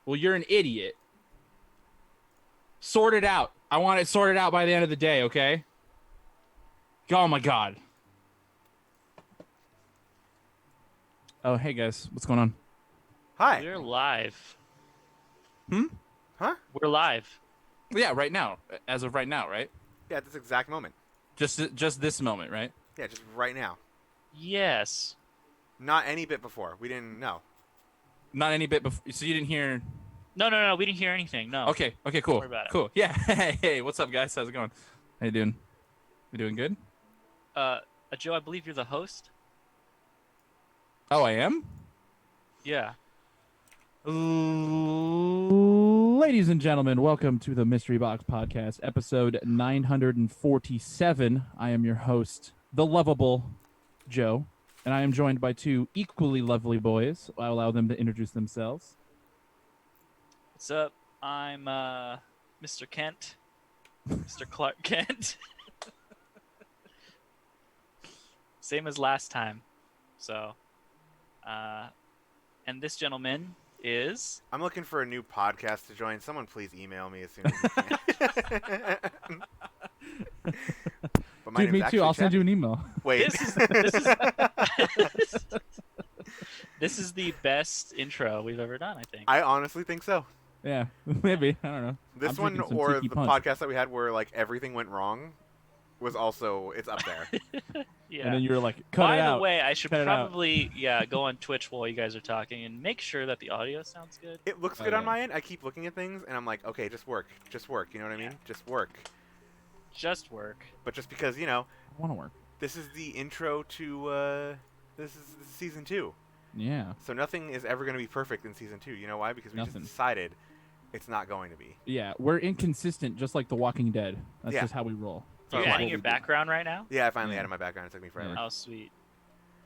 Well, you're an idiot. Sort it out. I want it sorted out by the end of the day, okay? Oh my god. Oh, hey guys. What's going on? Hi. We're live. Huh? We're live. Yeah, right now. As of right now, right? Yeah, at this exact moment. Just this moment, right? Yeah, just right now. Yes. Not any bit before. We didn't know. Not any bit before. So you didn't hear. No. We didn't hear anything. No. Okay, Don't cool. worry about it. Cool. Yeah. Hey, what's up, guys? How's it going? How you doing? You doing good? Joe, I believe you're the host. Oh, I am? Yeah. Ladies and gentlemen, welcome to the Mystery Box Podcast, episode 947. I am your host, the lovable Joe, and I am joined by two equally lovely boys. I'll allow them to introduce themselves. What's up? I'm Mr. Kent. Mr. Clark Kent. Same as last time. So, and this gentleman is I'm looking for a new podcast to join. Someone please email me as soon as you can. But my Dude, me name's too. actually I'll send you an email. Wait. this is the best intro we've ever done, I think. I honestly think so. Yeah, maybe. I don't know. This I'm one drinking some or Tiki the Punch. podcast that we had where like everything went wrong was also it's up there. Yeah. And then you're like, cut By it out. the way, I should Cut it out. probably go on Twitch while you guys are talking and make sure that the audio sounds good. It looks Oh, good on yeah. my end. I keep looking at things and I'm like, okay, just work. You know what I mean? Yeah. Just work. Just work. But just because, I want to work. this is the intro to this is season 2. Yeah. So nothing is ever going to be perfect in season 2. You know why? Because we Nothing. just decided it's not going to be. Yeah, we're inconsistent, just like The Walking Dead. That's Yeah. just how we roll. You're Oh, adding wow. your background right now? Yeah, I finally Yeah. added my background. It took me forever. Yeah. Oh, sweet.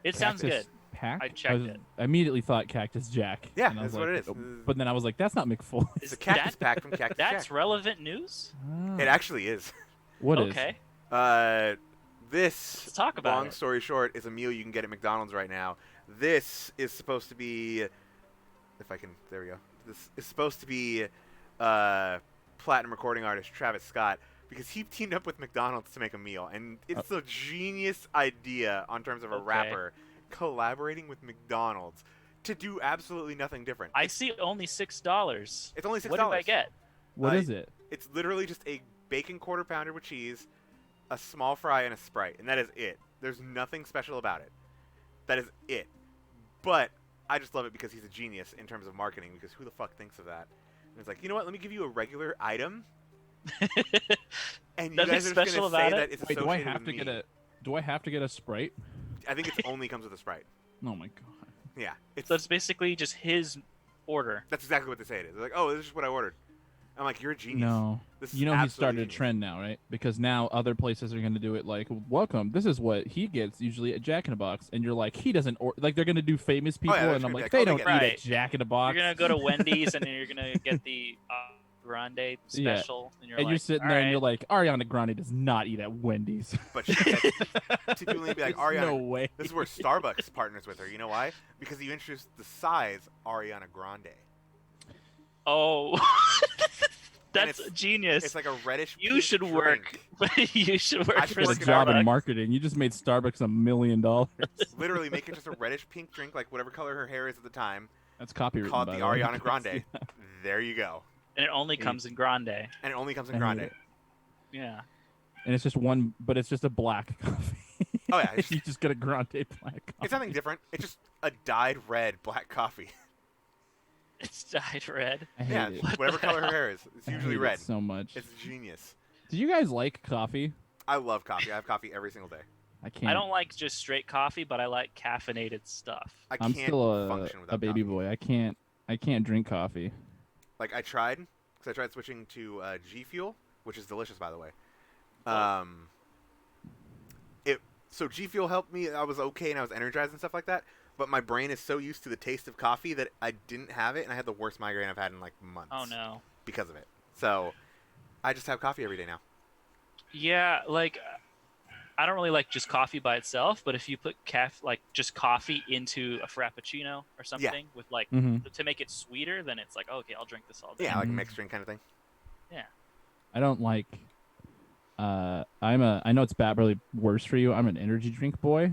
It sounds Cactus good. Pack? I checked it. I immediately thought Cactus Jack. Yeah, and I was that's what like, it is. But then I was like, that's not McFoley. It's Is a cactus that- pack from Cactus That's Jack. relevant news? It actually is. What is? Okay. This, Let's talk about long it. story short, is a meal you can get at McDonald's right now. This is supposed to be, if I can, there we go. This is supposed to be platinum recording artist Travis Scott because he teamed up with McDonald's to make a meal, and it's a genius idea on terms of a Okay. rapper collaborating with McDonald's to do absolutely nothing different. I see only $6. It's only $6. What do I get? What Uh, is it? It's literally just a bacon quarter pounder with cheese, a small fry, and a Sprite, and that is it. There's nothing special about it. That is it. But I just love it because he's a genius in terms of marketing, because who the fuck thinks of that? And it's like, you know what, let me give you a regular item, and you Nothing guys are just special going to say about that it? it's Wait, associated do I have with to me. get a? Do I have to get a Sprite? I think it only comes with a Sprite. Oh my god. Yeah. It's So it's basically just his order. That's exactly what they say it is. They're like, oh, this is what I ordered. I'm like, you're a genius. No. This is You know he absolutely started a genius. trend now, right? Because now other places are going to do it like, welcome. This is what he gets usually at Jack in the Box, and you're like, he doesn't. Like they're going to do famous people, yeah, they're and just I'm gonna like, be like, they oh, don't they eat get it. at Jack in the Box. You're gonna go to Wendy's and then you're gonna get the grande special, and and you're sitting there and you're like, Ariana Grande does not eat at Wendy's. But she gets to do be like, Ariana, No way. this is where Starbucks partners with her. You know why? Because you introduced the size Ariana Grande. oh, that's it's- genius. It's like a reddish. You pink should drink. work. You should work I should for Get a work in job in Starbucks. marketing. You just made Starbucks $1 million. Literally make it just a reddish pink drink, like whatever color her hair is at the time. That's copywritten. Call it by the way. Ariana Grande. There you go. And it only comes in grande. And it only comes in I hate grande. it. Yeah. And it's just one, but it's just a black coffee. Oh, yeah, it's- you just get a grande black coffee. It's nothing different. It's just a dyed red black coffee. It's dyed red. I hate Yeah, it. whatever the color her hell? hair is. It's I usually hate it red. so much. It's genius. Do you guys like coffee? I love coffee. I have coffee every single day. I can't. I don't like just straight coffee, but I like caffeinated stuff. I I'm can't still function without a baby coffee. boy. I can't drink coffee. Like I tried, because I tried switching to G Fuel, which is delicious, by the way. Oh. So G Fuel helped me. I was okay and I was energized and stuff like that. But my brain is so used to the taste of coffee that I didn't have it, and I had the worst migraine I've had in like months. Oh no. Because of it. So I just have coffee every day now. Yeah, like I don't really like just coffee by itself, but if you put just coffee into a frappuccino or something with like Mm-hmm. to make it sweeter, then it's like, okay, I'll drink this all day. Yeah, like a Mhm. mixed drink kind of thing. I don't like. I know it's bad, really worse for you. I'm an energy drink boy.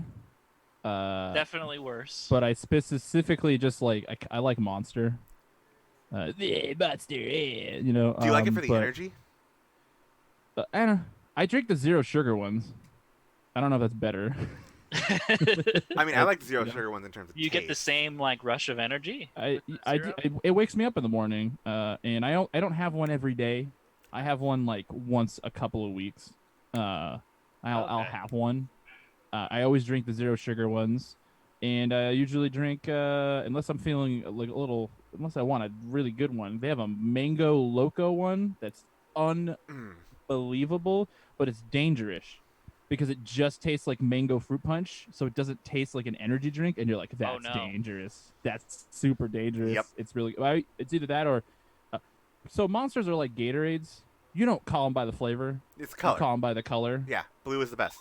Definitely worse. But I specifically just like I like Monster. Yeah, Monster, yeah, you know. Do you like it for the but, energy? I don't. I drink the zero sugar ones. I don't know if that's better. I mean, I like the zero Yeah. sugar ones in terms of You get the taste. same like rush of energy. I with the I, zero? it wakes me up in the morning. And I don't have one every day. I have one like once a couple of weeks. I'll Okay. have one. I always drink the zero sugar ones, and I usually drink unless I'm feeling like a little. Unless I want a really good one, they have a mango loco one that's unbelievable, but it's dangerous because it just tastes like mango fruit punch, so it doesn't taste like an energy drink, and you're like, that's no. dangerous. That's super dangerous. Yep. It's really. It's either that or. So monsters are like Gatorades. You don't call them by the flavor. It's You color. call them by the color. Yeah, blue is the best.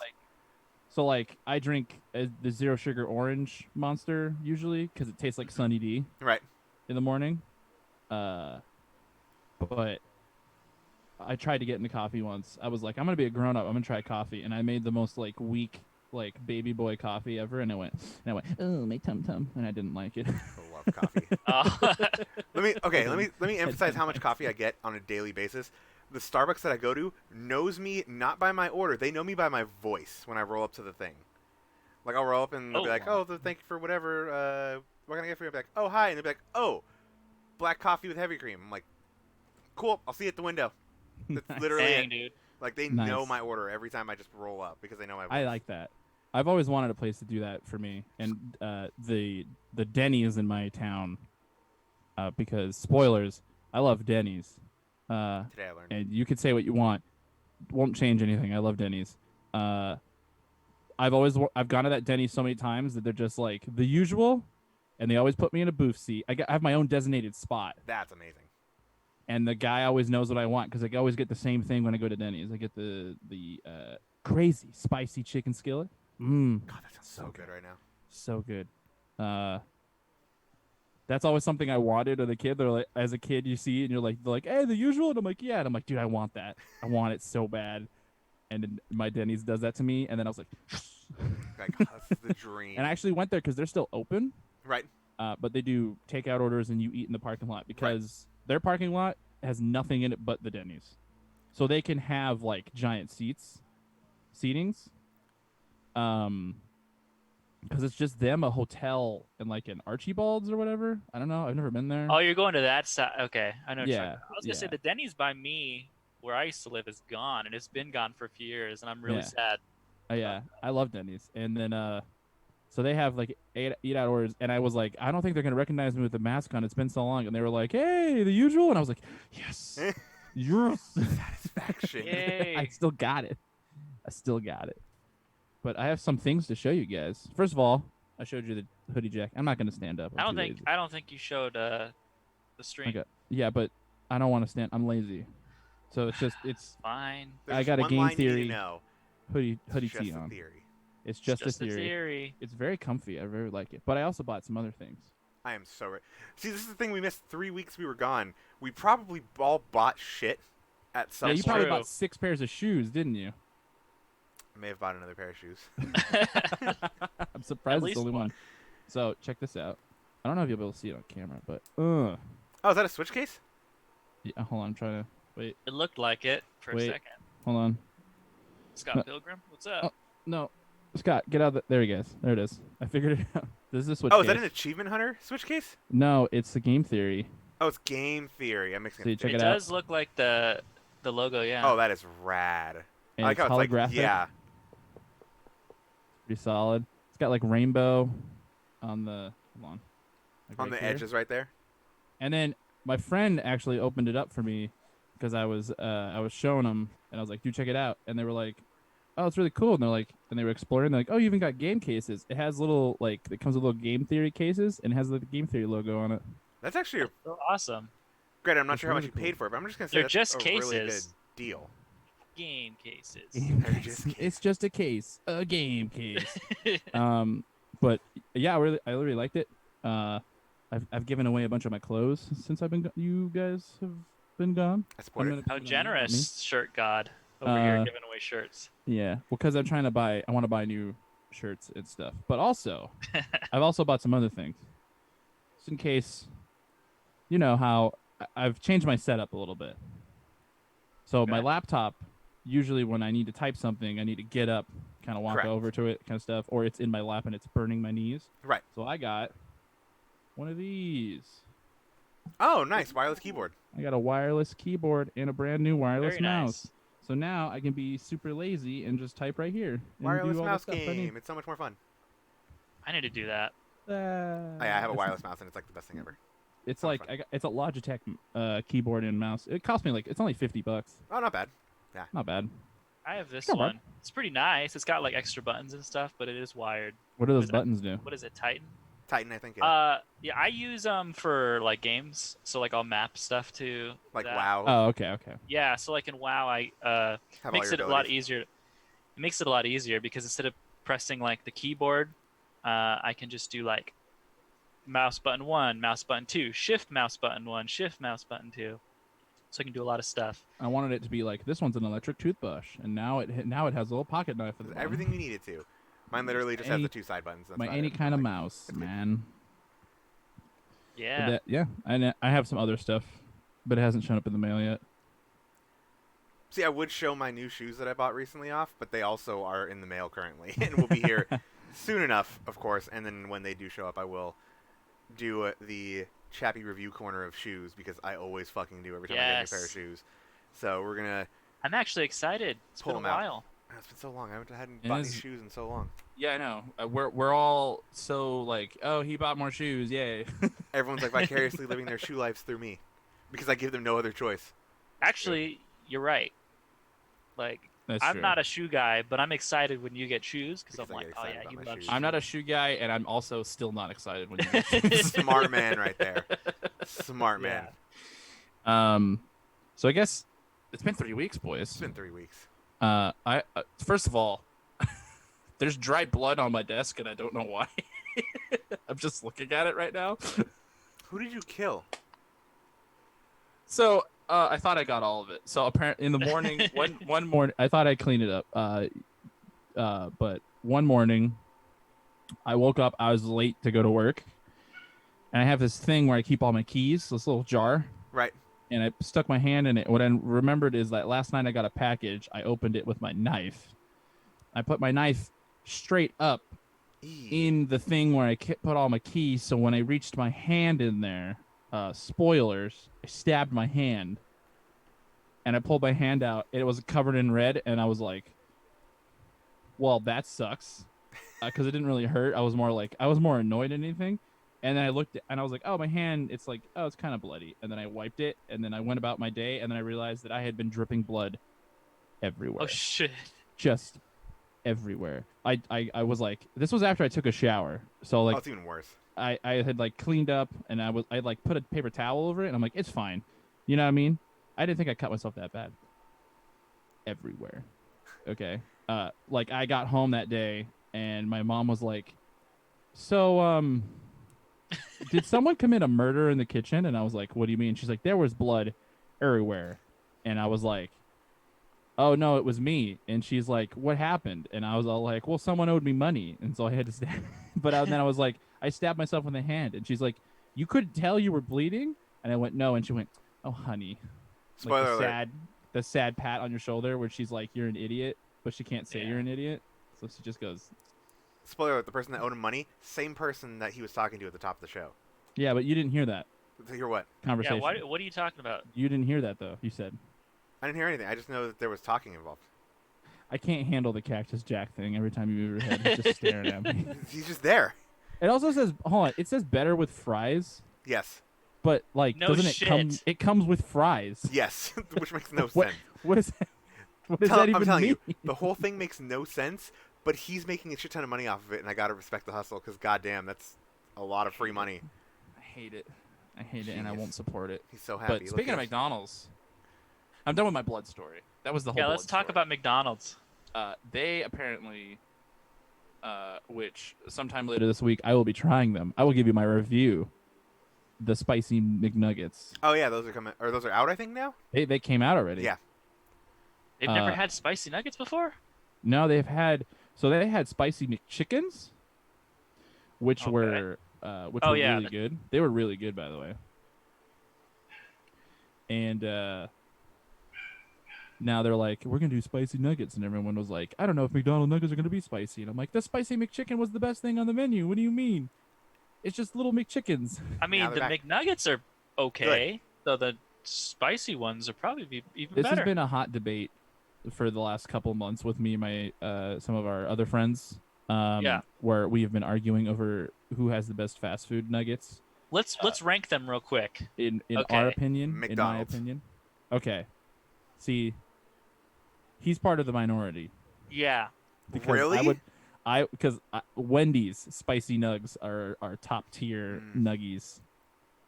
So like I drink the zero sugar orange Monster usually because it tastes like Sunny D Right. in the morning. But I tried to get into coffee once. I was like, I'm gonna be a grown up. I'm gonna try coffee, and I made the most like weak like baby boy coffee ever, and I went, oh my tum tum, and I didn't like it. I love coffee. Oh. Let me emphasize how much coffee I get on a daily basis. The Starbucks that I go to knows me not by my order. They know me by my voice when I roll up to the thing. Like I'll roll up and they'll be Oh. like, "Oh, thank you for whatever. What can I get for you?" I'll be like, "Oh, hi," and they'll be like, "Oh, black coffee with heavy cream." I'm like, "Cool. I'll see you at the window." That's literally Dang, it. dude. Like they Nice. know my order every time I just roll up because they know my voice. I like that. I've always wanted a place to do that for me, and the Denny's in my town, because spoilers, I love Denny's. Today I learned. And you could say what you want, won't change anything. I love Denny's. I've gone to that Denny's so many times that they're just like the usual, and they always put me in a booth seat. I have my own designated spot, That's amazing. and the guy always knows what I want because I always get the same thing when I go to Denny's. I get the crazy spicy chicken skillet. God, that sounds so good right now. So good. That's always something I wanted as a kid. They're like, as a kid, you see it and they're like, hey, the usual, and I'm like, yeah, and I'm like, dude, I want that. I want it so bad. And then my Denny's does that to me, and then I was like, Like, oh, that's the dream. and I actually went there because they're still open, Right. but they do takeout orders and you eat in the parking lot because their parking lot has nothing in it but the Denny's, so they can have like giant seatings, because it's just them, a hotel, and like an Archibald's or whatever. I don't know. I've never been there. Oh, you're going to that side. Okay, I know. what you're Yeah, talking about. I was gonna say yeah. the Denny's by me, where I used to live, is gone, and it's been gone for a few years, and I'm really Yeah. sad. Yeah, I love Denny's. And then so they have like eat out orders, and I was like, I don't think they're gonna recognize me with the mask on. It's been so long, and they were like, hey, the usual, and I was like, yes, yes. Satisfaction. Yay! I still got it. But I have some things to show you guys. First of all, I showed you the hoodie jack. I'm not gonna stand up. I I'm don't too think lazy. you showed the stream. Okay. Yeah, but I don't want to stand. I'm lazy. So it's Fine. There's I got a one game line you need theory to know. hoodie It's just tee a on. theory. It's just a a theory. It's very comfy. I very like it. But I also bought some other things. I am so right. See, this is the thing. We missed 3 weeks. We were gone. We probably all bought shit at some Yeah, you probably true. bought 6 pairs of shoes, didn't you? I may have bought another pair of shoes. I'm surprised it's least only one. one. So check this out. I don't know if you'll be able to see it on camera, but Oh, is that a Switch case? yeah, hold on. I'm trying to wait. It looked like it for Wait. a second. Hold on. Scott No. Pilgrim, what's up? Oh. No, Scott, get out. There he goes. There it is. I figured it out. This is a Switch Oh, is case. that an Achievement Hunter Switch case? No, it's the game theory. Oh, it's Game Theory. I'm mixing So you it. check It it out. does look like the logo, yeah. Oh, that is rad. And I like it's how it's holographic. like, yeah. Pretty solid. It's got like rainbow on the. Hold on. Like On right the here. edges right there. And then my friend actually opened it up for me because I was showing them and I was like, dude, check it out. And they were like, oh, it's really cool. And they're like, and they were exploring. They're like, oh, you even got game cases. It has little like it comes with little game theory cases and it has the game theory logo on it. That's actually So awesome. great. I'm not It's sure how much really you paid cool. for it, but I'm just gonna say They're that's just a really good cases. deal. game cases. They're just It's just a case, a game case. But yeah, I really liked it. I've given away a bunch of my clothes since you guys have been gone. I support it. gonna How put them on me. generous, shirt god over here Uh, giving away shirts. Yeah, well, because I want to buy new shirts and stuff. But also, I've also bought some other things, just in case. You know how I've changed my setup a little bit. So my Okay. laptop, usually when I need to type something, I need to get up, kind of walk Correct. over to it, kind of stuff, or it's in my lap and it's burning my knees. Right. So I got one of these. Oh, nice wireless keyboard. I got a wireless keyboard and a brand new wireless Very mouse. nice. So now I can be super lazy and just type right here. And Wireless do all the mouse stuff I need. game. It's so much more fun. I need to do that. Oh, yeah, I have a it's- wireless mouse and it's like the best thing ever. It's Sounds like fun. it's a Logitech keyboard and mouse. It cost me it's only $50. Oh, not bad. Not bad. I have this Not bad. one. It's pretty nice. It's got like extra buttons and stuff, but it is wired. What do those Is it- buttons do? What is it, Titan? Titan, I think. Yeah. Yeah, I use for like games, so like I'll map stuff to like that. WoW. Oh, okay. Yeah, so like in WoW, I have all makes your it a lot abilities. easier. It makes it a lot easier because instead of pressing like the keyboard, I can just do like mouse button 1, mouse button 2, shift mouse button 1, shift mouse button 2. So I can do a lot of stuff. I wanted it to be like this one's an electric toothbrush, and now it has a little pocket knife at the bottom. Everything you needed to. Mine literally just has Any- the two side buttons. That's My about any it. kind of Like, mouse, it's good. man. Yeah. Yeah, and I have some other stuff, but it hasn't shown up in the mail yet. See, I would show my new shoes that I bought recently off, but they also are in the mail currently and will be here soon enough, of course. And then when they do show up, I will do the Chappie review corner of shoes because I always fucking do every time I get a new pair of Yes. shoes. So we're gonna. I'm actually excited. It's Pull been a 'em out. while. It's been so long. I hadn't It bought any is- shoes in so long. Yeah, I know. We're all so like, oh, he bought more shoes, yay. Everyone's like vicariously living their shoe lives through me because I give them no other choice. Actually, you're right. Like, That's I'm true. not a shoe guy, but I'm excited when you get shoes because I'm Because I like, get oh excited yeah, about you my love shoes. shoes. I'm not a shoe guy, and I'm also still not excited when you get shoes. Smart man right there. Smart man. Yeah. So I guess it's been 3 weeks, boys. It's been 3 weeks. I first of all, there's dried blood on my desk, and I don't know why. I'm just looking at it right now. Who did you kill? So I thought I got all of it. So apparently, in the morning, one morning, I thought I cleaned it up. But one morning, I woke up. I was late to go to work, and I have this thing where I keep all my keys. This little jar. Right. And I stuck my hand in it. What I remembered is that last night I got a package. I opened it with my knife. I put my knife straight up in the thing where I put all my keys. So when I reached my hand in there, spoilers, I stabbed my hand. And I pulled my hand out. And it was covered in red. And I was like, well, that sucks. Because it didn't really hurt. I was more annoyed than anything. And then I looked and I was like, oh, my hand, it's like, oh, it's kind of bloody. And then I wiped it. And then I went about my day. And then I realized that I had been dripping blood everywhere. Oh shit. Just everywhere. I was like, this was after I took a shower. So like, Oh, it's even worse. I had like cleaned up and I like put a paper towel over it. And I'm like, it's fine. You know what I mean? I didn't think I cut myself that bad. Everywhere. Okay. Like I got home that day and my mom was like, so, did someone commit a murder in the kitchen? And I was like, what do you mean? She's like, there was blood everywhere. And I was like, oh no, it was me. And she's like, what happened? And I was all like, well, someone owed me money. And so I had to stab. But then I was like, I stabbed myself in the hand. And she's like, you couldn't tell you were bleeding? And I went, no. And she went, oh, honey. Spoiler Like alert. the sad pat on your shoulder where she's like, you're an idiot. But she can't say Yeah. you're an idiot. So she just goes, Spoiler alert, the person that owed him money, same person that he was talking to at the top of the show. yeah, but you didn't hear that To hear what? conversation. Yeah. What are you talking about? You didn't hear that, though. You said. I didn't hear anything. I just know that there was talking involved. I can't handle the Cactus Jack thing. Every time you move your head, it's just staring at me. He's just there. It also says, hold on, it says better with fries, Yes. but like, No doesn't it come? shit. It comes with fries. Yes. Which makes no What- sense. What is that? What does that even I'm telling mean? you, the whole thing makes no sense, but he's making a shit ton of money off of it, and I gotta respect the hustle, because goddamn, that's a lot of free money. I hate it. I hate it, and I Jeez. won't support it. He's so happy. But speaking of Look at McDonald's, I'm done with my blood story. That was the whole. Yeah, let's blood talk story. about McDonald's. They apparently, which sometime later this week I will be trying them. I will give you my review. The spicy McNuggets. Oh yeah, those are coming, or those are out, I think now. They came out already. Yeah. They've never Uh, had spicy nuggets before. No, they had spicy McChickens, which Okay. were Oh, were yeah, really good. They were really good, by the way. And now they're like, we're gonna do spicy nuggets, and everyone was like, I don't know if McDonald's nuggets are gonna be spicy, and I'm like, the spicy McChicken was the best thing on the menu. What do you mean? It's just little McChickens. I mean, Now the they're back. McNuggets are okay, though the spicy ones are probably even This better. has been a hot debate for the last couple months with me and my some of our other friends. Yeah. Where we have been arguing over who has the best fast food nuggets. Let's rank them real quick. In Okay. our opinion, in my McDonald's. opinion. Okay. See, he's part of the minority. Yeah. Because Really? because Wendy's spicy nugs are top tier Mm. nuggies,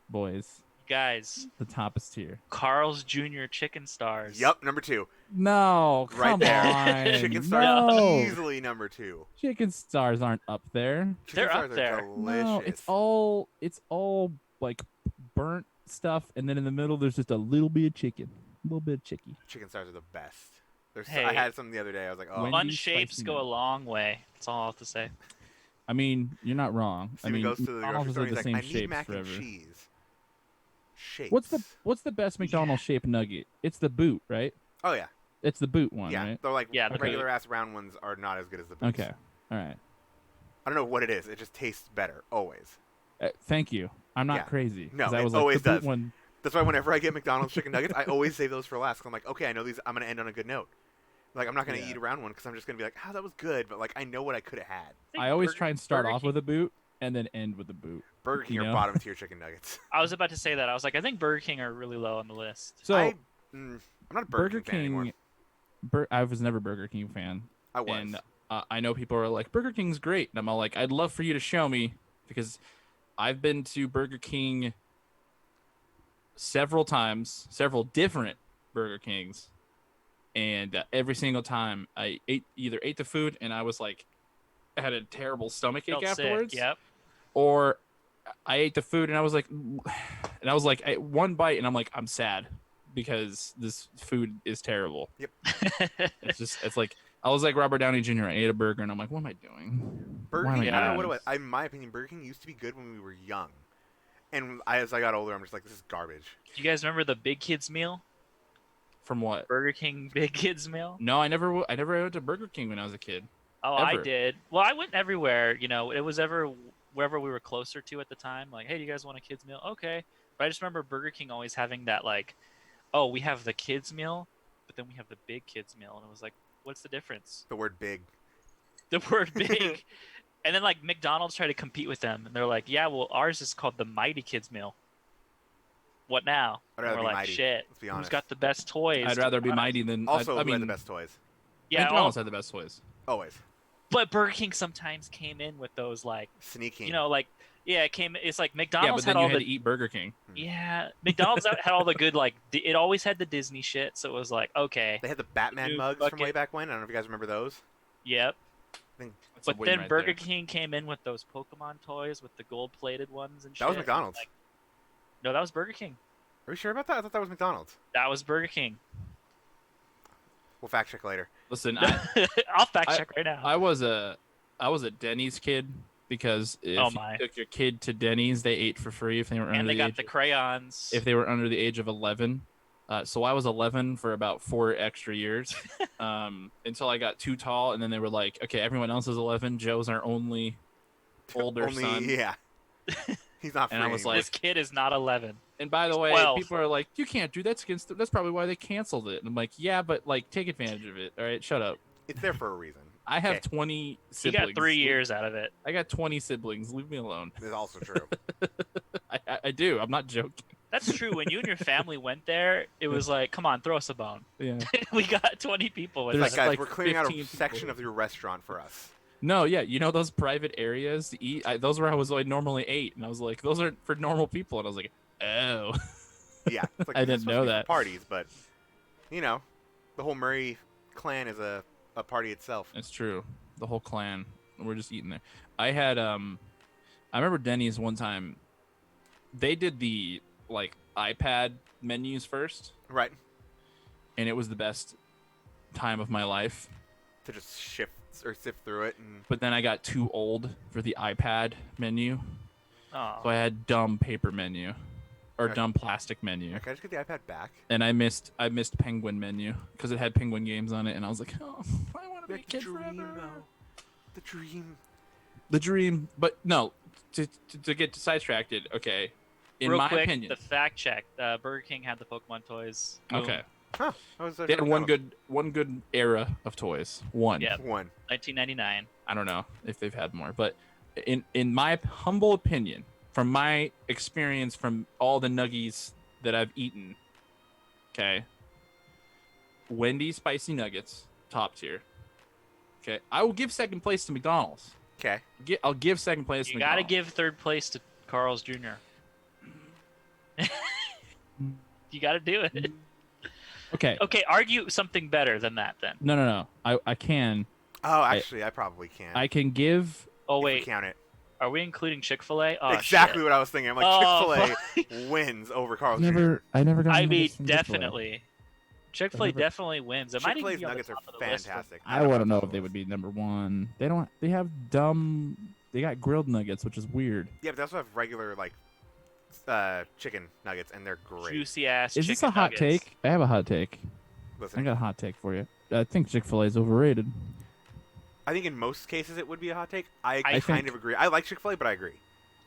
boys. Guys, The toppest tier. Carl's Jr. Chicken Stars. Yep, number 2. No, Right come there. on. Chicken stars no. easily number 2. Chicken stars aren't up there. Chicken They're up stars are there. delicious. No, it's all like burnt stuff, and then in the middle there's just a little bit of chicken, a little bit of chicky. Chicken stars are the best. I Hey. had some the other day. I was like, oh, When- Fun Wendy's shapes spicy go a nug. long way. That's all I have to say. I mean, you're not wrong. I Steven mean, goes to the grocery McDonald's store are and the he's same like, I need shapes mac forever. and cheese. Shapes. What's the best McDonald's shaped nugget? It's the boot, right? Oh yeah, It's the boot one, yeah. right? They're like Yeah, the regular ass round ones are not as good as the boots. Okay, all right. I don't know what it is. It just tastes better always. Thank you. I'm not Yeah. crazy. No, 'cause I it was like, always the boot does. one. That's why whenever I get McDonald's chicken nuggets, I always save those for last. 'Cause I'm like, okay, I know these. I'm gonna end on a good note. Like I'm not gonna Yeah. eat a round one because I'm just gonna be like, oh, that was good, but like I know what I could have had. think I always Burger- try and start Burger off with a boot and then end with a boot. Burger King You are know? bottom tier chicken nuggets. I was about to say that. I was like, I think Burger King are really low on the list. So I'm not a Burger King fan anymore. I was never a Burger King fan. I was. And I know people are like, Burger King's great. And I'm all like, I'd love for you to show me because I've been to Burger King several times, several different Burger Kings. And every single time I either ate the food and I was like, I had a terrible stomach ache Felt afterwards. sick. Yep. Or I ate the food and I was like, one bite and I'm like, I'm sad because this food is terrible. It's like, I was like Robert Downey Jr. I ate a burger and I'm like, what am I doing? Burger Why am King, I I don't know doing what it was. this? In my opinion, Burger King used to be good when we were young. And as I got older, I'm just like, this is garbage. Do you guys remember the Big Kids meal? From what? Burger King Big Kids meal? No, I never went to Burger King when I was a kid. Oh, Ever. I did. Well, I went everywhere. You know, it was wherever we were closer to at the time. Like, hey, do you guys want a kids meal? Okay. But I just remember Burger King always having that like, oh, we have the kids meal, but then we have the big kids meal, and it was like, what's the difference? The word big. The word big. And then like McDonald's tried to compete with them, and they're like, yeah, well, ours is called the Mighty Kids meal. What now? I'd And rather we're be like, Mighty. shit. Let's be Who's honest. got the best toys? I'd to rather be honest? Mighty than. Also, I who mean, had the best toys? Yeah, McDonald's had the best toys. Always. but Burger King sometimes came in with those like, Sneaking. you know, like yeah, it came. It's like Yeah, McDonald's but then had you all had the to eat Burger King. yeah, McDonald's had all the good like. It always had the Disney shit, so it was like okay, They had the Batman New mugs from bucket. way back when. I don't know if you guys remember those. yep. That's a But win then right Burger there. King came in with those Pokemon toys with the gold-plated ones and shit. That was McDonald's. Like, no, that was Burger King. Are we sure about that? I thought that was McDonald's. That was Burger King. We'll fact check later. Listen, I'll fact check right now. I was a Denny's kid because if Oh you my. took your kid to Denny's, they ate for free if they were under and they the got age the of, crayons. if they were under the age of 11. So I was 11 for about 4 extra years until I got too tall, and then they were like, "Okay, everyone else is 11. Joe's our only older Only, son." yeah. He's not free And I was anymore. like- This kid is not 11. And by the way, 12. people are like, "You can't do that. That's probably why they canceled it." And I'm like, "Yeah, but like, take advantage of it. All right, shut up. It's there for a reason. I have Okay. 20 He siblings. got 3 years out of it. I got 20 siblings. Leave me alone." It's also true. I do. I'm not joking. That's true. When you and your family went there, it was like, come on, throw us a bone. Yeah. We got 20 people with There's Like, us. guys, like we're clearing out a 15 section people. of your restaurant for us. No, yeah, you know those private areas to eat. Those where I was like normally ate, and I was like, those are for normal people, and I was like, oh. Yeah. It's like, I this didn't is supposed know to be for that. parties, but, you know, The whole Murray clan is a party itself. It's true. The whole clan. We're just eating there. I had I remember Denny's one time. They did the like iPad menus first, Right. and it was the best time of my life. To just shift or sift through it and. But then I got too old for the iPad menu, Oh. so I had dumb paper menu or Okay. dumb plastic menu. Can I just get the iPad back? And I missed Penguin menu because it had Penguin games on it, and I was like, oh, I want to be a Make the kid dream forever. out. The dream. The dream, but no. To get sidetracked, okay. In Real my quick, opinion, the fact check: Burger King had the Pokemon toys. Boom. okay, Huh. I was they had one good era of toys. One. Yeah. One. 1999. I don't know if they've had more, but in my humble opinion, from my experience from all the nuggies that I've eaten, okay, Wendy's spicy nuggets, top tier. Okay, I will give second place to McDonald's. Okay. I'll give second place to You gotta McDonald's. give third place to Carl's Jr. You gotta do it. Okay. Okay, argue something better than that then. No. I can. Oh, actually, I probably can. I can give. Oh if we wait, count it. are we including Chick-fil-A? Oh, Exactly shit. what I was thinking. I'm like, Oh, Chick-fil-A wins over Carl's Jr. I never got. I mean, nuggets from Chick-fil-A. definitely. Chick-fil-A never- definitely wins. It might even Chick-fil-A's be on the nuggets are top of the list for- fantastic. I wouldn't know if they would be number one. They don't. They have dumb. They got grilled nuggets, which is weird. Yeah, but they also have regular like chicken nuggets, and they're great. Juicy ass. Is this a chicken hot nuggets. take? I have a hot take. I Listen, got a hot take for you. I think Chick-fil-A is overrated. I think in most cases it would be a hot take. I I kind think- of agree. I like Chick-fil-A, but I agree.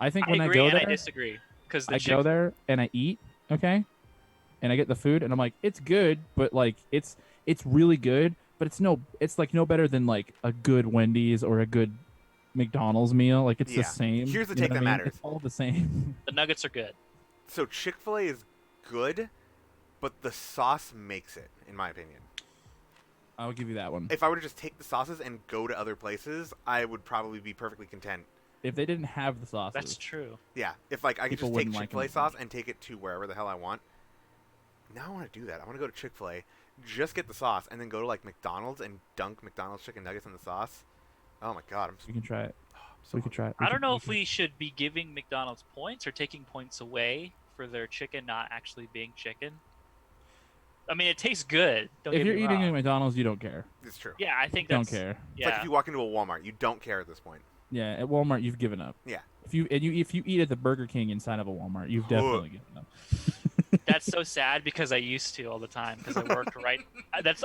I think I when agree I go and there, I disagree because I go there and I eat, okay, and I get the food, and I'm like, it's good, but like it's really good, but it's like no better than like a good Wendy's or a good McDonald's meal. Like it's Yeah. the same. Here's the you know take what that I mean? matters. It's all the same. the nuggets are good. So Chick-fil-A is good, but the sauce makes it, in my opinion. I'll give you that one. If I were to just take the sauces and go to other places, I would probably be perfectly content. If they didn't have the sauces, That's true. Yeah, if like I could People just take wouldn't like Chick-fil-A them as sauce much. and take it to wherever the hell I want. Now I want to do that. I want to go to Chick-fil-A, just get the sauce, and then go to like McDonald's and dunk McDonald's chicken nuggets in the sauce. Oh my god, I'm we can try it. so We could try it. I don't know if we should be giving McDonald's points or taking points away for their chicken not actually being chicken. I mean, it tastes good. Don't If get you're me eating wrong. at McDonald's, you don't care. It's true. Yeah, I think Don't that's care. It's Yeah, like if you walk into a Walmart, you don't care at this point. Yeah, at Walmart, you've given up. Yeah. If you eat at the Burger King inside of a Walmart, you've definitely given up. that's so sad because I used to all the time because I worked right.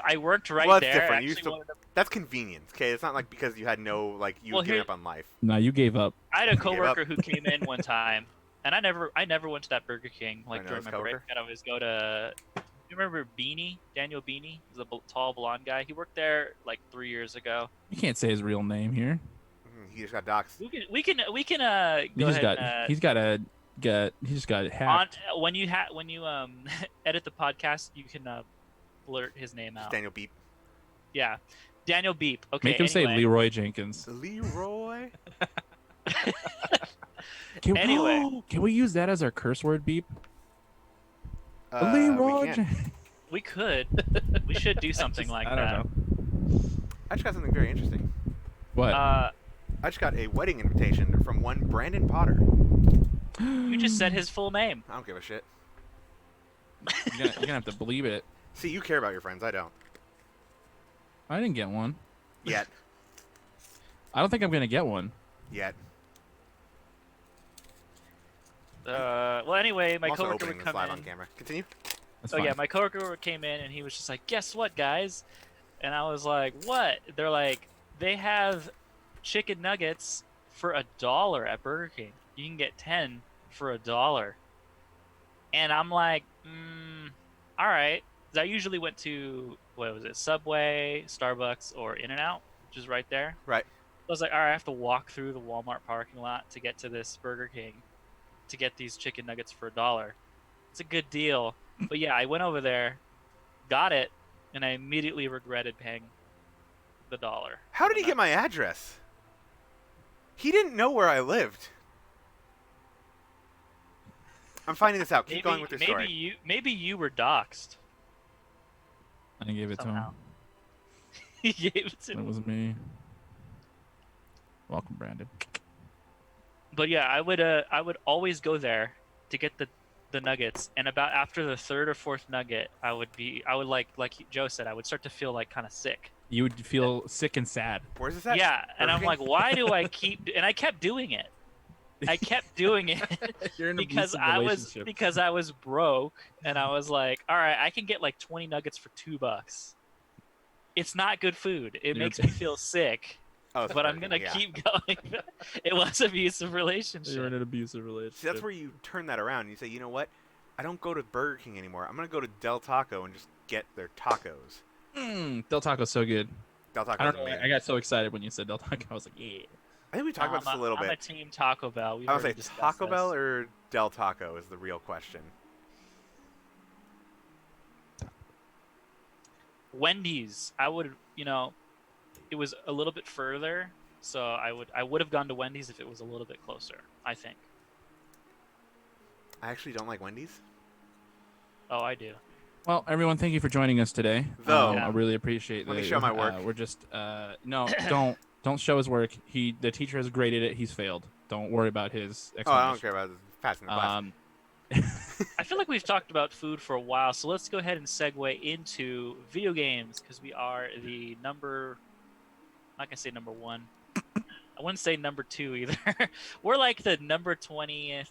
I worked right Well, that's there. different. I You actually still- wanted to- That's convenience, okay? It's not like because you had no like you Well, giving here- up on life. No, you gave up. I had a gave up. coworker who came in one time, and I never went to that Burger King like I know during his my break. coworker. I'd always go to. You remember Beanie? Daniel Beanie? He's a tall blonde guy. He worked there like 3 years ago. You can't say his real name here. He just got doxxed. We can He go just ahead got. and, He just got hacked. when you edit the podcast, you can blurt his name Just out. Daniel Beep. Yeah, Daniel Beep. Okay, Make him say anyway. Leroy Jenkins. Leroy. Anyway. Can we use that as our curse word beep? We Leroy can. Jenkins. We could. We should do something like I that. don't know. I just got something very interesting. What? I just got a wedding invitation from one Brandon Potter. You just said his full name. I don't give a shit. You're gonna have to believe it. See, you care about your friends. I don't. I didn't get one. Yet. I don't think I'm gonna get one. Yet. Well, anyway, my I'm also coworker opening would this come live in. on camera. Continue. That's Oh fine. yeah, my coworker came in and he was just like, "Guess what, guys?" And I was like, "What?" They're like, "They have chicken nuggets for $1 at Burger King. You can get 10 for $1." And I'm like, all right. 'Cause I usually went to what was it, Subway, Starbucks, or In-N-Out, which is right there. Right. I was like, all right, I have to walk through the Walmart parking lot to get to this Burger King to get these chicken nuggets for $1. It's a good deal. But yeah, I went over there, got it, and I immediately regretted paying the $1. How did he get my address? He didn't know where I lived. I'm finding this out. Keep going with this story. Maybe you were doxxed. I gave it Somehow. to He gave it to him. It me. was me. Welcome, Brandon. But yeah, I would always go there to get the nuggets, and about after the third or fourth nugget, I would like Joe said, I would start to feel like kind of sick. You would feel sick and sad. Where's this at? Yeah, and Burger I'm King? like, why do I keep? And I kept doing it. I kept doing it You're in an because abusive relationship. I was broke, and I was like, all right, I can get like 20 nuggets for $2. It's not good food. It You're makes me feel sick, Oh, it's but I'm Burger gonna King, keep going. It was abusive You're in relationship. an abusive relationship. See, that's where you turn that around and you say, you know what? I don't go to Burger King anymore. I'm gonna go to Del Taco and just get their tacos. Del Taco's so good. Del Taco's I don't know. amazing. I got so excited when you said Del Taco. I was like, yeah. I think we talked about this a little I'm a bit. team Taco Bell. We've I would already say discussed Taco Bell this. or Del Taco is the real question. Wendy's. I would, it was a little bit further, so I would have gone to Wendy's if it was a little bit closer, I think. I actually don't like Wendy's. Oh, I do. Well, everyone, thank you for joining us today. Though- I really appreciate. Let me that- show my work. We're just no, don't show his work. The teacher has graded it. He's failed. Don't worry about his. Oh, I don't care about passing the class. Um, I feel like we've talked about food for a while, so let's go ahead and segue into video games because we are the number. I'm not gonna say number one. I wouldn't say number two either. We're like the number 20th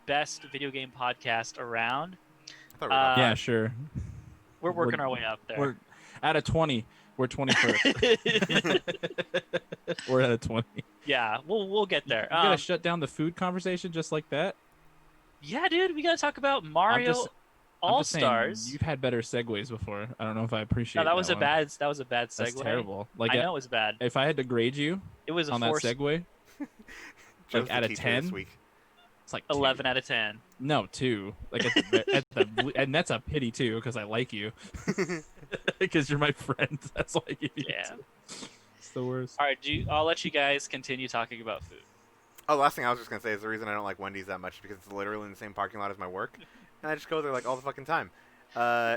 best video game podcast around. I thought we were about yeah, sure. We're working We're- our way up there. We're out of 20. We're 21st. We're at a 20. Yeah, we'll get there. You gotta shut down the food conversation just like that. Yeah, dude, we gotta talk about Mario I'm All just saying, Stars. you've had better segues before. I don't know if I appreciate. No, that was a one. bad segue. That's terrible. Like I know it was bad. if I had to grade you It was a on that force segue, Joe's the out of teacher 10? this week. it's like 11 out of 10. No, 2. Like and that's a pity too, because I like you, because you're my friend. That's why I give you. Yeah. 2. It's the worst. All right, I'll let you guys continue talking about food. Oh, the last thing I was just gonna say is the reason I don't like Wendy's that much because it's literally in the same parking lot as my work, and I just go there like all the fucking time.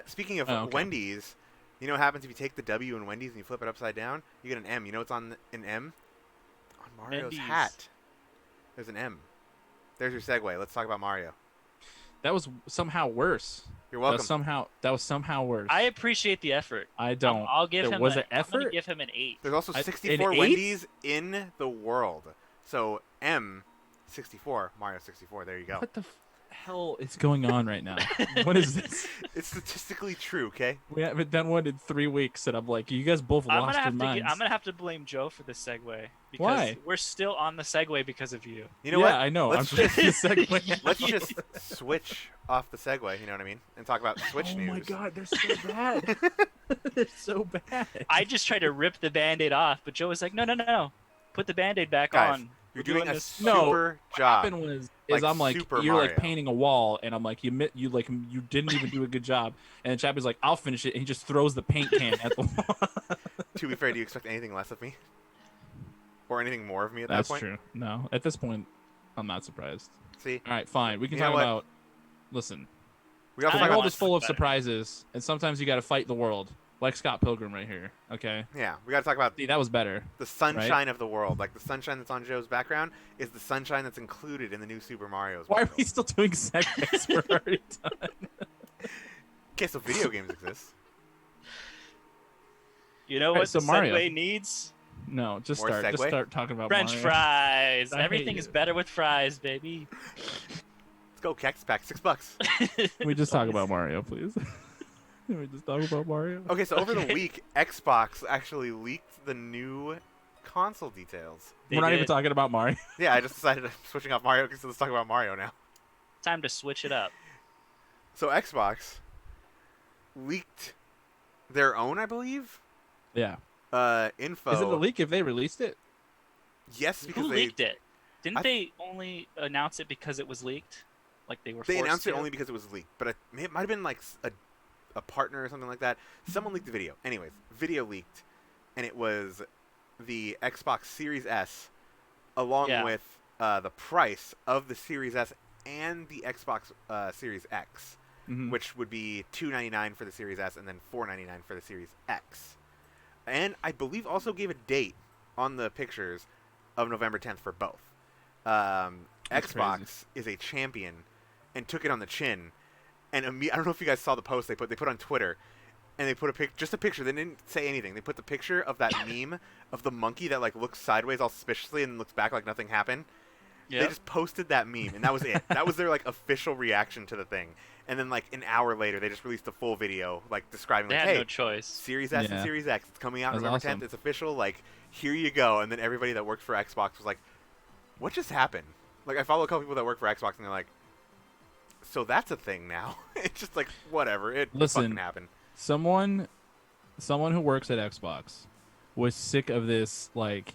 Speaking of Oh, okay. Wendy's, you know what happens if you take the W in Wendy's and you flip it upside down? You get an M. You know what's on an M? On Mario's Wendy's. hat. There's an M. There's your segue. Let's talk about Mario. That was somehow worse. You're That welcome. was somehow worse. I appreciate the effort. I don't. I'll give There him. was a, an I'm gonna effort? give him an 8. There's also an 64 eight? Wendy's in the world. So M, 64, Mario 64. There you go. What the hell is going on right now? What is this? It's statistically true, okay? We haven't done one in 3 weeks, and I'm like, you guys both I'm lost your minds. I'm gonna have to blame Joe for this segue because Why? we're still on the segue because of you. You know yeah, what? I know. Let's I'm just just- segue. Let's just switch off the segue, you know what I mean? And talk about Switch oh news. my god, they're so bad. They're so bad. I just tried to rip the Band-Aid off, but Joe was like, no. Put the Band-Aid back Guys, on. You're We're doing a this. super What job. happened was Like I'm like Super you're like Mario. painting a wall, and I'm like you didn't even do a good job, and Chappie's like I'll finish it, and he just throws the paint can at the wall. To be fair, do you expect anything less of me? Or anything more of me at That's that point? true. No, at this point, I'm not surprised. See? All right, fine. We can You know talk what? about. Listen, We also I the talk know world about is full of better. surprises, and sometimes you got to fight the world, like Scott Pilgrim right here. Okay, Yeah, we gotta talk about see that was better. the sunshine of the world. Like the sunshine that's on Joe's background is the sunshine that's included in the new Super Mario's Why are world. we still doing segments? We're already done. Okay, so video games exist. You know Alright, what so the Mario. segue needs? No, just More start. Just segue? start talking about French Mario. fries. I hate Everything you. is better with fries, baby. Let's go, Cactus Pack, $6. Can we just talk about Mario, please? Can we just talk about Mario? Okay, so over the Okay. week, Xbox actually leaked the new console details. They We're not even did. talking about Mario. Yeah, I just decided I'm switching off Mario because let's talk about Mario now. Time to switch it up. So Xbox leaked their own, I believe, Yeah. info. Is it a leak if they released it? Yes, because Who they leaked it? Didn't I- they only announce it because it was leaked? Like they were. they forced announced it to? only because it was leaked, but it might have been like a partner or something like that. Someone leaked the video. Anyways, video leaked, and it was the Xbox Series S, along Yeah. with the price of the Series S and the Xbox Series X. Mhm. which would be $299 for the Series S and then $499 for the Series X. And I believe also gave a date on the pictures of November 10th for both. That's Xbox crazy. is a champion and took it on the chin. And I don't know if you guys saw the post they put on Twitter, and they put just a picture. They didn't say anything. They put the picture of that meme of the monkey that like looks sideways all suspiciously and looks back like nothing happened. They just posted that meme, and that was it. That was their like official reaction to the thing. And then like an hour later, they just released a full video like describing They like, had hey, no choice. Series S and Yeah. Series X, it's coming out That's November awesome. 10th. It's official. Like, here you go. And then everybody that worked for Xbox was like, what just happened? Like, I follow a couple people that work for Xbox, and they're like, so that's a thing now. It's just like whatever. It Listen. fucking happened. Someone who works at Xbox was sick of this, like,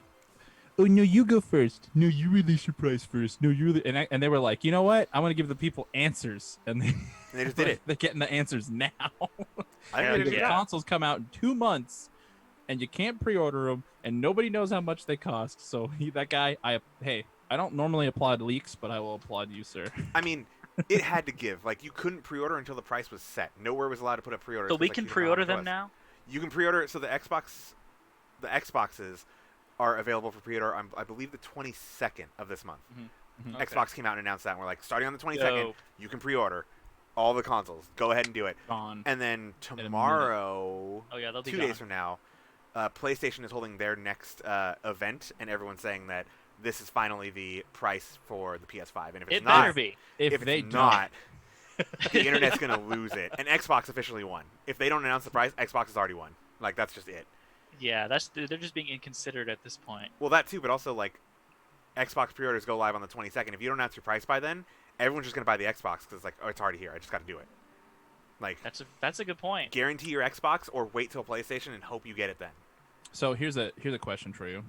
oh no, you go first. No, you release your price first. No, you and they were like, you know what? I want to give the people answers, and And they just did it. They're getting the answers now. I think Hell they did a The good yeah. job. consoles come out in 2 months, and you can't pre-order them, and nobody knows how much they cost. So that guy, I don't normally applaud leaks, but I will applaud you, sir. I mean, it had to give. Like, you couldn't pre-order until the price was set. Nowhere was allowed to put up pre-orders. So 'cause, we like, can you didn't know how pre-order much it them was. now. You can pre-order. So the Xboxes are available for pre-order on, I believe, the 22nd of this month. Mhm. Okay. Xbox came out and announced that, and we're like, starting on the 22nd, Dope. you can pre-order all the consoles. Go ahead and do it. Gone. And then minute. tomorrow, Oh yeah, they'll be 2 gone. days from now, PlayStation is holding their next event, and everyone's saying that this is finally the price for the PS5. And if it's It not, better be. If if they it's don't, not, the internet's gonna lose it. And Xbox officially won. If they don't announce the price, Xbox has already won. Like, that's just it. Yeah, they're just being inconsiderate at this point. Well, that too, but also like Xbox pre-orders go live on the 22nd. If you don't announce your price by then, everyone's just gonna buy the Xbox because it's like, oh, it's already here. I just got to do it. Like, That's a good point. guarantee your Xbox or wait till PlayStation and hope you get it then. so here's a question for you.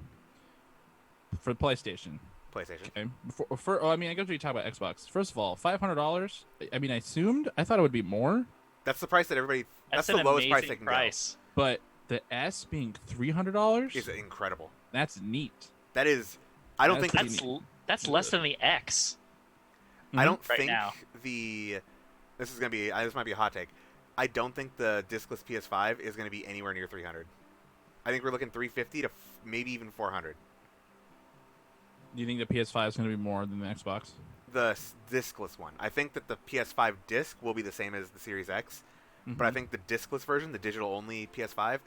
For PlayStation, PlayStation. okay. I mean, I guess we talk about Xbox. First of all, $500. I mean, I thought it would be more, That's the price that everybody. That's an the lowest price amazing they can price. but the S being go. $300 Is incredible. that's neat. That is. I don't That's think. pretty That's less than the X. I don't Right think now. the. This is gonna be. This might be a hot take. I don't think the discless PS5 is gonna be anywhere near 300. I think we're looking 350 to maybe even 400. Do you think the PS5 is going to be more than the Xbox? The discless one. I think that the PS5 disc will be the same as the Series X, but I Mhm. think the discless version, the digital-only PS5,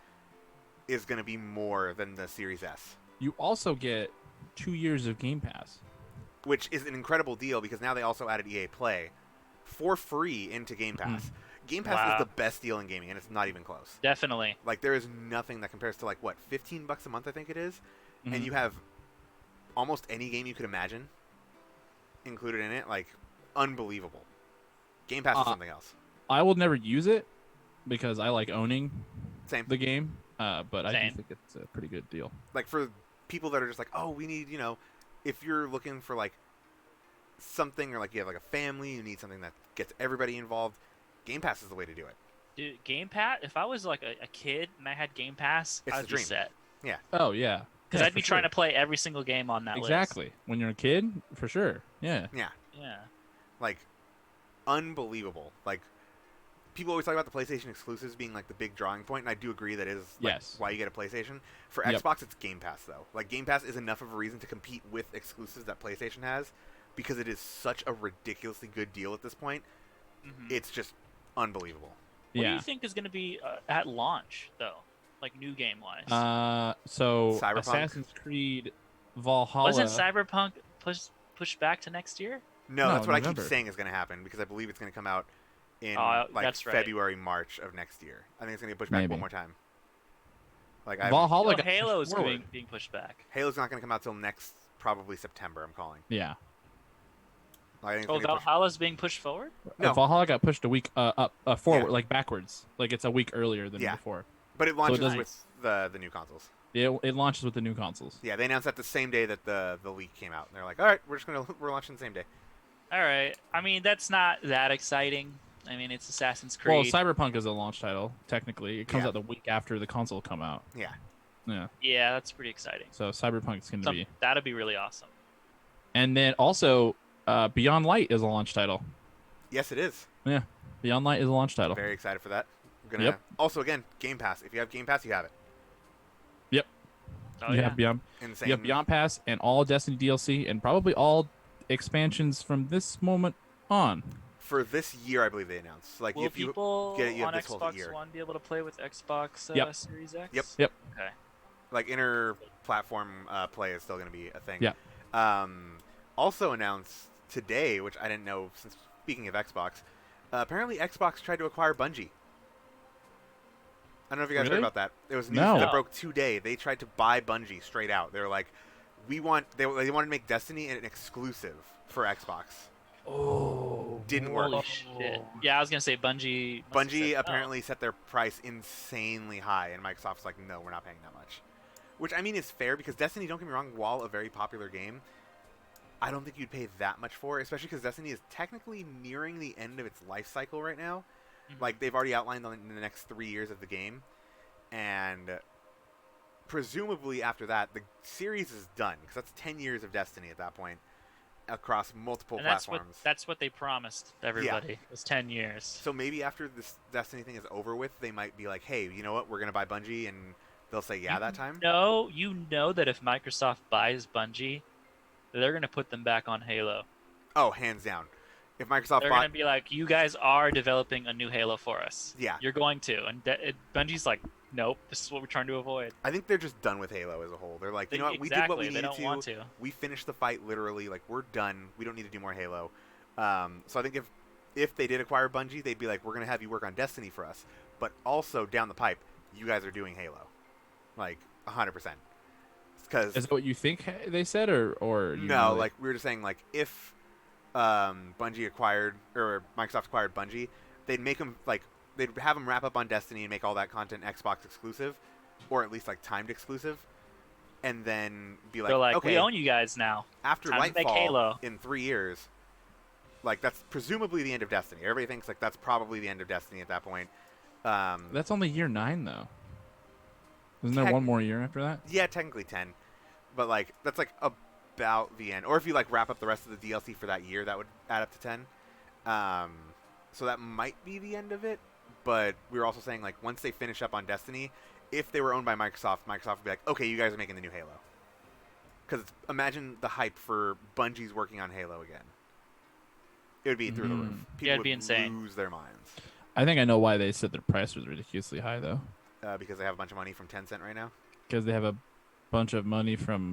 is going to be more than the Series S, You also get 2 years of Game Pass. which is an incredible deal because now they also added EA Play for free into Game Pass. Game Pass Wow. is the best deal in gaming, and it's not even close. Definitely. Like, there is nothing that compares to, like, what, $15 a month, I think it is? Mhm. And you have almost any game you could imagine included in it. Like, unbelievable. Game Pass is something else. I will never use it because I like owning Same. the game, but I Same. do think it's a pretty good deal. Like, for people that are just like, oh, we need, if you're looking for, like, something, or, like, you have, like, a family, you need something that gets everybody involved, Game Pass is the way to do it. Dude, Game Pass. If I was like a kid and I had Game Pass, It's I'd the be dream. set. Oh yeah, Because Yeah, I'd be for trying sure. to play every single game on that exactly. When you're a kid, for sure. Yeah. Yeah. list. Yeah. Like, unbelievable. Like, people always talk about the PlayStation exclusives being, like, the big drawing point, and I do agree that is, like, Yes. why you get a PlayStation. For Yep. Xbox, it's Game Pass, though. Like, Game Pass is enough of a reason to compete with exclusives that PlayStation has, because it is such a ridiculously good deal at this point. Mhm. It's just unbelievable. What do Yeah. you think is going to be at launch though, like new game wise? So Cyberpunk? Assassin's Creed Valhalla. Wasn't Cyberpunk pushed back to next year? No, No, that's what I November. keep saying is going to happen, because I believe it's going to come out in, Oh, like, that's right. February, March of next year. I think it's going to get pushed back Maybe. one more time. Like, I Valhalla Oh, got Halo is pushed forward. being pushed back. Halo's not going to come out till next, probably September, I'm calling. Yeah. Like, I think it's Oh, gonna get pushed- Valhalla's being pushed forward. No. Valhalla got pushed a week forward, Yeah. like backwards. Like it's a week earlier than Yeah. before. But it launches doesn't- with the new consoles. It launches with the new consoles. Yeah, they announced that the same day that the leak came out. They're like, all right, we're launching the same day. All right. I mean, that's not that exciting. I mean, it's Assassin's Well, Creed. Cyberpunk is a launch title. Technically, it comes Yeah. out the week after the console come out. Yeah. Yeah. Yeah, that's pretty exciting. So Cyberpunk's going to be. That'd be really awesome. And then also, Beyond Light is a launch title. Yes, it is. Yeah, Beyond Light is a launch title. Very excited for that. I'm gonna Yep. Also, again, Game Pass. If you have Game Pass, you have it. Yep. Oh you yeah. have Beyond. Insane. You have Beyond Pass and all Destiny DLC and probably all expansions from this moment on. For this year, I believe they announced. Like Will if you people get it, you have on this whole Xbox year. One be able to play with Xbox Yep. Series X? Yep. Yep. Okay. like inter-platform play is still going to be a thing. Yeah. Also announced today, which I didn't know. Since speaking of Xbox, apparently Xbox tried to acquire Bungie. I don't know if you guys heard Really? about that. It was news No. that broke today. They tried to buy Bungie straight out. They were like, they wanted to make Destiny an exclusive for Xbox. Oh. Didn't Holy work. shit. Yeah, I was gonna say Bungie. must have Bungie said no. apparently set their price insanely high, and Microsoft's like, no, we're not paying that much. Which, I mean, is fair, because Destiny, don't get me wrong, while a very popular game, I don't think you'd pay that much for it, especially because Destiny is technically nearing the end of its life cycle right now. Mhm. Like, they've already outlined in the next 3 years of the game, and presumably after that, the series is done, because that's 10 years of Destiny at that point, across multiple And that's platforms. that's what they promised everybody. It was 10 years. So maybe after this Destiny thing is over with, they might be like, hey, you know what, we're going to buy Bungie, and they'll say yeah that time. No, you know that if Microsoft buys Bungie, they're gonna put them back on Halo. Oh, hands down. If Microsoft They're bought... gonna be like, you guys are developing a new Halo for us. Yeah. You're going to, and Bungie's like, nope, this is what we're trying to avoid. I think they're just done with Halo as a whole. They're like, you know what, we did what we Exactly, they needed don't want to. We finished the fight literally. Like, we're done. We don't need to do more Halo. So I think if they did acquire Bungie, they'd be like, we're going to have you work on Destiny for us. But also, down the pipe, you guys are doing Halo. Like, 100%. Because... Is that what you think they said, or you No, know like, we were just saying, like, if Bungie acquired, or Microsoft acquired Bungie, they'd make them, like, they'd have them wrap up on Destiny and make all that content Xbox exclusive, or at least, like, timed exclusive, and then be like, They're like, okay, we own you guys now. after time to make Lightfall Halo. in 3 years, like, that's presumably the end of Destiny. Everybody thinks, like, that's probably the end of Destiny at that point. that's only year 9 though. Isn't there one more year after that? Yeah, technically 10. But, like, that's, like, about the end. Or if you, like, wrap up the rest of the DLC for that year, that would add up to 10. So that might be the end of it. But we were also saying, like, once they finish up on Destiny, if they were owned by Microsoft, Microsoft would be like, okay, you guys are making the new Halo. Because imagine the hype for Bungie's working on Halo again. It would be through the roof. People Yeah, it'd would be insane. lose their minds. I think I know why they said their price was ridiculously high though. Because they have a bunch of money from Tencent right now. Because they have a bunch of money from,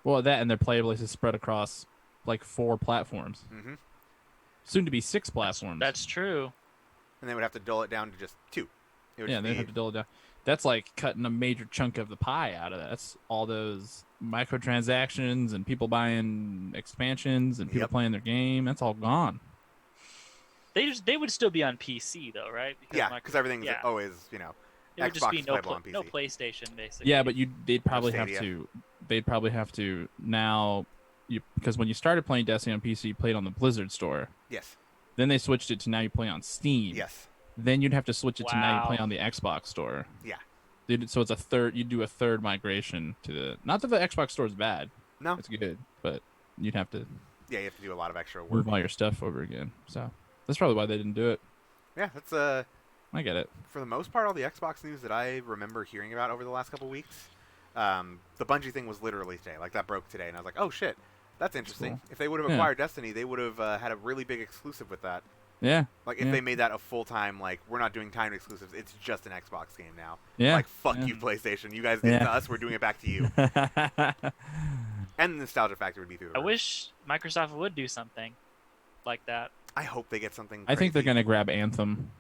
well, that and their playables is spread across like 4 platforms, Mm-hmm. soon to be 6 platforms. That's true. And they would have to dull it down to just 2. It would yeah, just they be- have to dull it down. That's like cutting a major chunk of the pie out of that. That's all those microtransactions and people buying expansions and people Yep. playing their game. That's all gone. They would still be on PC though, right? Yeah, because everything's yeah. always, you know, It would just Xbox be is no, playable on PC. no PlayStation basically. Yeah, but they'd probably have Stadia. to. They'd probably have to now. Because when you started playing Destiny on PC, you played on the Blizzard store. Yes. Then they switched it to now you play on Steam. Yes. Then you'd have to switch it to now you play Wow. on the Xbox store. Yeah. So it's a third. You do a third migration to the. Not that the Xbox store is bad. No. It's good, but you'd have to Yeah, you have to do a lot of extra work. move all your stuff over again. So that's probably why they didn't do it. Yeah, that's I get it. for the most part all the Xbox news that I remember hearing about over the last couple weeks. The Bungie thing was literally today. Like, that broke today, and I was like, oh shit, that's interesting. cool. If they would have Yeah. acquired Destiny, they would have had a really big exclusive with that. Yeah. Like, if Yeah. they made that a full-time, like, we're not doing timed exclusives, it's just an Xbox game now. Yeah. Like, fuck yeah. you, PlayStation. You guys did it to Yeah. us, we're doing it back to you. And the nostalgia factor would be through the I roof. wish Microsoft would do something like that. I hope they get something I think they're crazy. gonna grab Anthem.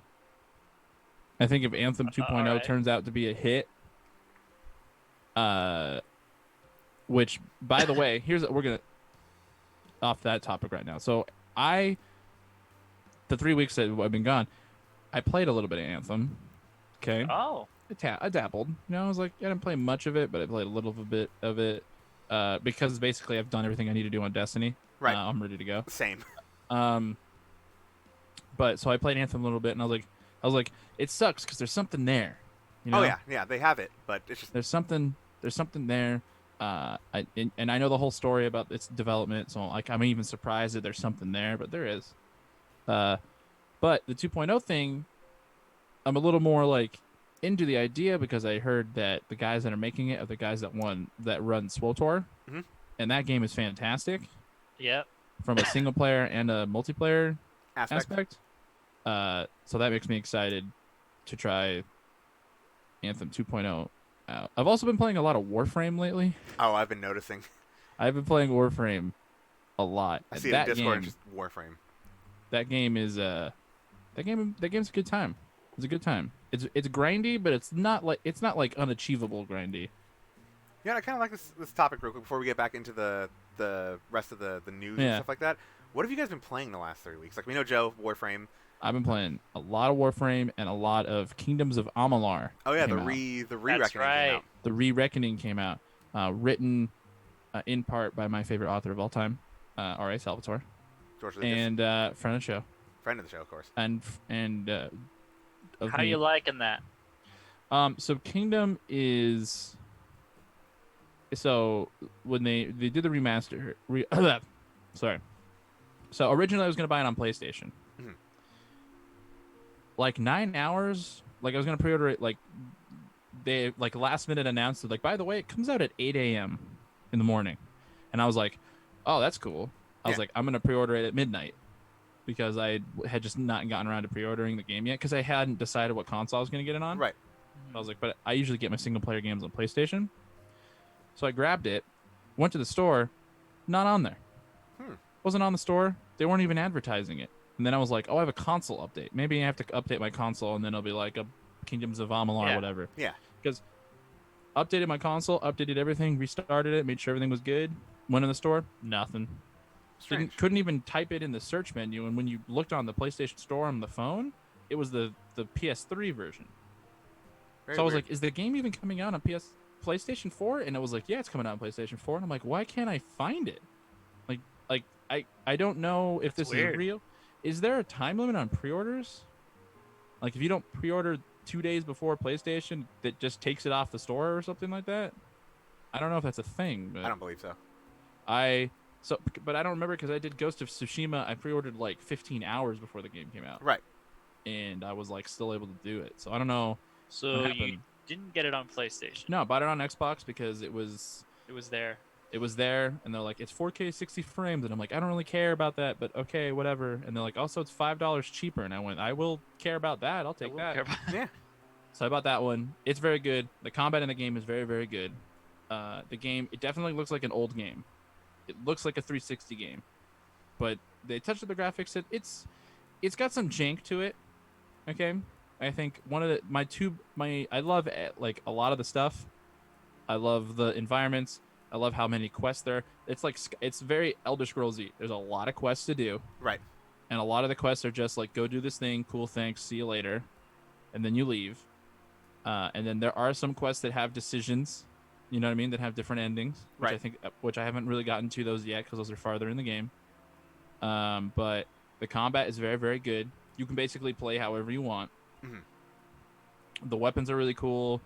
I think if Anthem 2.0 alright. turns out to be a hit, which by the way, we're gonna off that topic right now. So the 3 weeks that I've been gone, I played a little bit of Anthem. Okay, Oh, I dabbled. You know, I was like, I didn't play much of it, but I played a little bit of it because basically I've done everything I need to do on Destiny. Right. I'm ready to go. Same. But so I played Anthem a little bit, and I was like, it sucks because there's something there. You know? Oh, yeah, they have it, but it's just... There's something there. And I know the whole story about its development, so like I'm even surprised that there's something there, but there is. But the 2.0 thing, I'm a little more like into the idea because I heard that the guys that are making it are the guys that run SWTOR, Mhm. and that game is fantastic Yep. from a single player and a multiplayer Aspect. aspect. So that makes me excited to try Anthem 2.0 out. I've also been playing a lot of Warframe lately. Oh, I've been noticing. I've been playing Warframe a lot. I And see it in Discord. Just Warframe. that game is that game's a good time. It's a good time. It's grindy, but it's not like unachievable grindy. Yeah, I kind of like this topic real quick before we get back into the rest of the news and Yeah. stuff like that. What have you guys been playing the last 3 weeks? Like we know Joe Warframe. I've been playing a lot of Warframe and a lot of Kingdoms of Amalur. Oh yeah, came the out. re-reckoning That's came right. out. The Re-Reckoning came out, written in part by my favorite author of all time, R.A. Salvatore, George Lucas, and friend of the show, friend of the show, of course. and of How me. you liking that? So Kingdom is when they did the remaster. Sorry. So originally I was gonna buy it on PlayStation. Mhm. Like 9 hours. Like I was gonna pre-order it. Like they last minute announced it. Like by the way, it comes out at 8 a.m. in the morning, and I was like, oh, that's cool. I was Yeah. like, I'm gonna pre-order it at midnight because I had just not gotten around to pre-ordering the game yet because I hadn't decided what console I was gonna get it on. Right. I was like, but I usually get my single player games on PlayStation. So I grabbed it, went to the store, not on there. Wasn't on the store. They weren't even advertising it. And then I was like, oh, I have a console update. Maybe I have to update my console, and then it'll be like a Kingdoms of Amalur or Yeah. whatever. Yeah. Because updated my console, updated everything, restarted it, made sure everything was good. Went in the store, nothing. Strange. Couldn't even type it in the search menu. And when you looked on the PlayStation Store on the phone, it was the PS3 version. Very So I was weird. like, is the game even coming out on PlayStation 4? And it was like, yeah, it's coming out on PlayStation 4. And I'm like, why can't I find it? I don't know if That's this weird. is real. Is there a time limit on pre-orders? Like if you don't pre-order 2 days before PlayStation, that just takes it off the store or something like that? I don't know if that's a thing. But I don't believe so. but I don't remember because I did Ghost of Tsushima. I pre-ordered like 15 hours before the game came out, Right. and I was like still able to do it. So I don't know. So What you happened? didn't get it on PlayStation. No, I bought it on Xbox because it was It was there. and they're like, it's 4K 60 frames, and I'm like, I don't really care about that, but okay, whatever. And they're like, also it's $5 cheaper, and I went, I will care about that. I'll I take won't that. care about- Yeah. So I bought that one. It's very good. The combat in the game is very, very good. The game, it definitely looks like an old game. It looks like a 360 game, but they touched the graphics. It's got some jank to it. Okay, I think one of I love like a lot of the stuff. I love the environments. I love how many quests there. It's very Elder Scrollsy. There's a lot of quests to do, Right. and a lot of the quests are just like go do this thing, cool, thanks, see you later, and then you leave. And then there are some quests that have decisions, you know what I mean, that have different endings, which I Right. think, which I haven't really gotten to those yet because those are farther in the game. But the combat is very, very good. You can basically play however you want. Mhm. The weapons are really cool.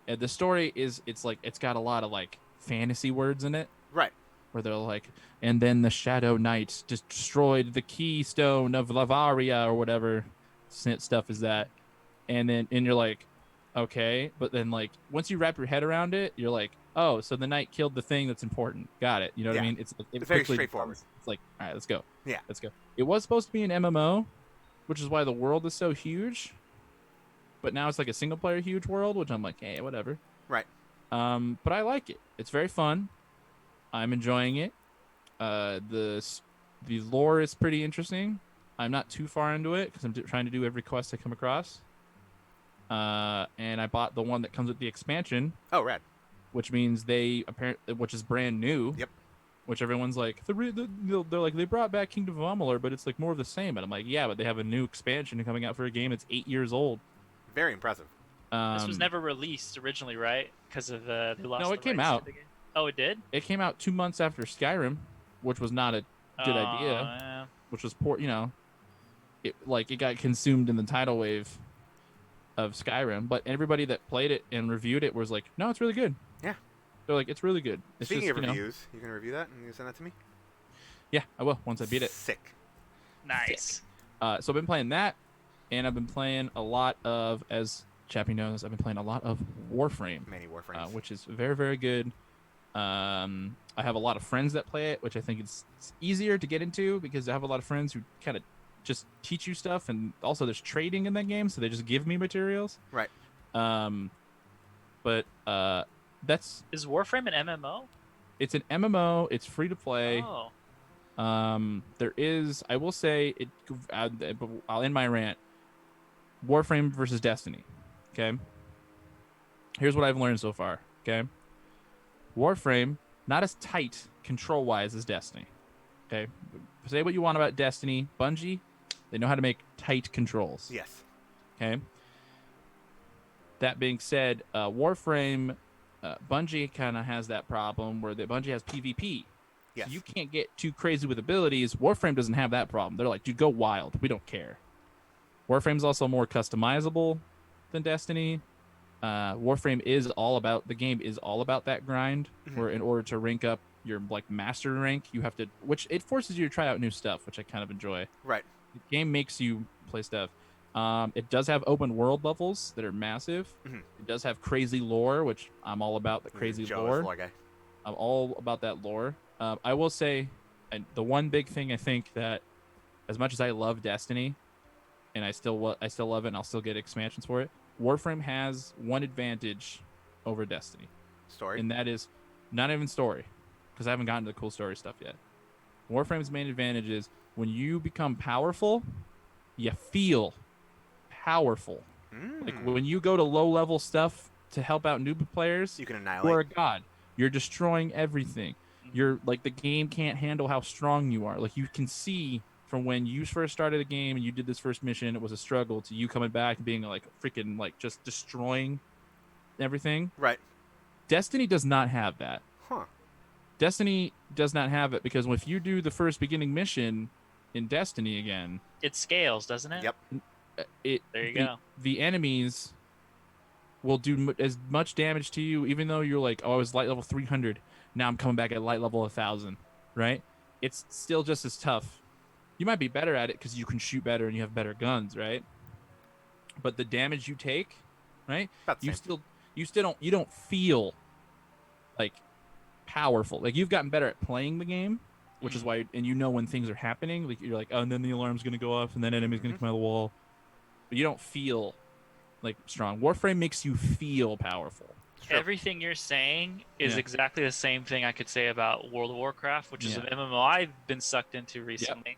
The story it's got a lot of like fantasy words in it. Right. Where they're like, and then the Shadow Knights destroyed the keystone of Lavaria or whatever stuff is that, and you're like, okay, but then like once you wrap your head around it, you're like, oh, so the knight killed the thing that's important. Got it. You know what I Yeah. mean? It It's very quickly straightforward. becomes- It's like, all right, let's go. Yeah. Let's go. It was supposed to be an MMO, which is why the world is so huge. But now it's like a single player huge world, which I'm like, hey, whatever. Right. But I like it. It's very fun. I'm enjoying it. The lore is pretty interesting. I'm not too far into it because I'm trying to do every quest I come across. And I bought the one that comes with the expansion, Oh, rad. which means which is brand new. Yep. Which everyone's like, they're like, they brought back Kingdom of Amalur, but it's like more of the same. And I'm like, yeah, but they have a new expansion coming out for a game that's 8 years old. Very impressive. This was never released originally, right? Because of they lost. No, the it came rights to out. the game. Oh, it did. It came out 2 months after Skyrim, which was not a good idea. Yeah. Which was poor, it got consumed in the tidal wave of Skyrim, but everybody that played it and reviewed it was like, no, it's really good. Yeah. They're like, it's really good. It's Speaking just, of reviews, you can review that and you can send that to me. Yeah, I will once I beat it. Sick. Nice. So I've been playing that, and I've been playing a lot of, as Chappie knows, I've been playing a lot of Warframe, Many Warframes. which is very, very good. I have a lot of friends that play it, which I think it's easier to get into because I have a lot of friends who kind of just teach you stuff, and also there's trading in that game, so they just give me materials. Right. But that's Is Warframe an MMO? it's an MMO. It's free to play. Oh. There is, I will say, I'll end my rant. Warframe versus Destiny. Okay. Here's what I've learned so far. Okay. Warframe, not as tight control wise as Destiny. Okay. Say what you want about Destiny. Bungie, they know how to make tight controls. Yes. Okay. That being said, Warframe, Bungie kind of has that problem where Bungie has PvP. Yes. So you can't get too crazy with abilities. Warframe doesn't have that problem. They're like, dude, go wild. We don't care. Warframe's also more customizable than Destiny. Warframe is all about, the game is all about that grind, where in order to rank up your like master rank, you have to, which it forces you to try out new stuff, which I kind of enjoy. Right. The game makes you play stuff. It does have open world levels that are massive. It does have crazy lore, which I'm all about the crazy Joe is lore. the lore guy. I'm all about that lore. I will say, the one big thing I think that, as much as I love Destiny, and I still love it, and I'll still get expansions for it, Warframe has one advantage over Destiny, Story. and that is not even story, because I haven't gotten to the cool story stuff yet. Warframe's main advantage is when you become powerful, you feel powerful. Like when you go to low level stuff to help out noob players, You can you annihilate. are a god. You're destroying everything. You're like, the game can't handle how strong you are. Like, you can see from when you first started the game and you did this first mission, it was a struggle, to you coming back and being like freaking like just destroying everything. Right. Destiny does not have that. Huh. Destiny does not have it because if you do the first beginning mission in Destiny again, It scales, doesn't it? Yep. There you the, go. The enemies will do as much damage to you, even though you're like, oh, I was light level 300. Now I'm coming back at light level 1,000, right? It's still just as tough. You might be better at it because you can shoot better and you have better guns, right? But the damage you take, right? About the You same. you don't feel like powerful. Like, you've gotten better at playing the game, which is why, and you know when things are happening. Like, you're like, oh, and then the alarm's gonna go off, and then enemy's gonna come out of the wall. But you don't feel like strong. Warframe makes you feel powerful. Sure. Everything you're saying is Yeah. exactly the same thing I could say about World of Warcraft, which is Yeah. an MMO I've been sucked into recently.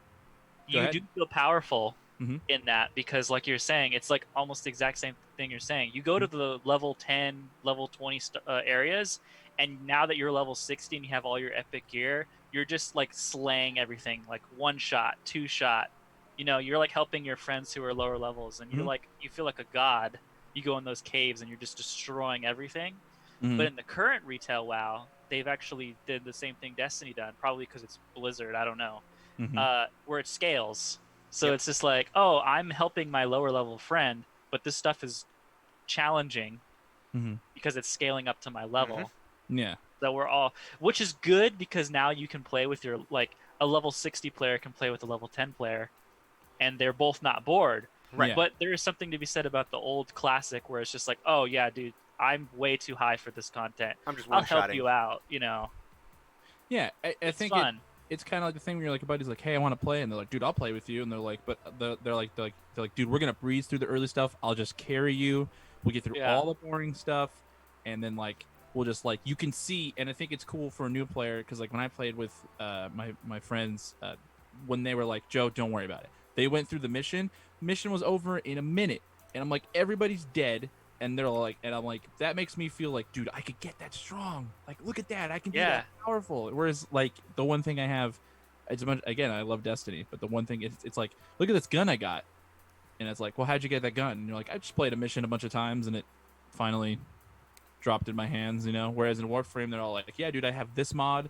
Go You ahead. do feel powerful Mhm. in that because, like you're saying, it's like almost the exact same thing you're saying. You go to the level 10, level 20 areas, and now that you're level 60 and you have all your epic gear, you're just like slaying everything, like one shot, two shot. You know, you're like helping your friends who are lower levels, and you're Mhm. like, you feel like a god. You go in those caves and you're just destroying everything. Mhm. But in the current retail WoW, they've actually did the same thing Destiny done, probably because it's Blizzard, I don't know, where it scales. So Yep. it's just like, oh, I'm helping my lower level friend, but this stuff is challenging Mhm. because it's scaling up to my level. Yeah. So we're all, which is good because now you can play with your, like, a level 60 player can play with a level 10 player, and they're both not bored. Right. Yeah. But there is something to be said about the old classic where it's just like, oh yeah, dude, I'm way too high for this content. I'm just I'll one help shotting. you out, you know. Yeah, I It's think fun. it's kind of like the thing where you're like, a buddy's like, hey, I want to play, and they're like, dude, I'll play with you, and they're like, but they're like, dude, we're gonna breeze through the early stuff. I'll just carry you. We'll get through Yeah. all the boring stuff, and then like we'll just like, you can see, and I think it's cool for a new player because like when I played with my friends, when they were like, Joe, don't worry about it. They went through the mission. Mission was over in a minute, and I'm like, everybody's dead. And they're like, and I'm like, that makes me feel like, dude, I could get that strong. Like, look at that, I can be Yeah. that powerful. Whereas, like, the one thing I have, it's much, again, I love Destiny, but the one thing it's like, look at this gun I got, and it's like, well, how'd you get that gun? And you're like, I just played a mission a bunch of times, and it finally dropped in my hands, you know. Whereas in Warframe, they're all like, yeah, dude, I have this mod,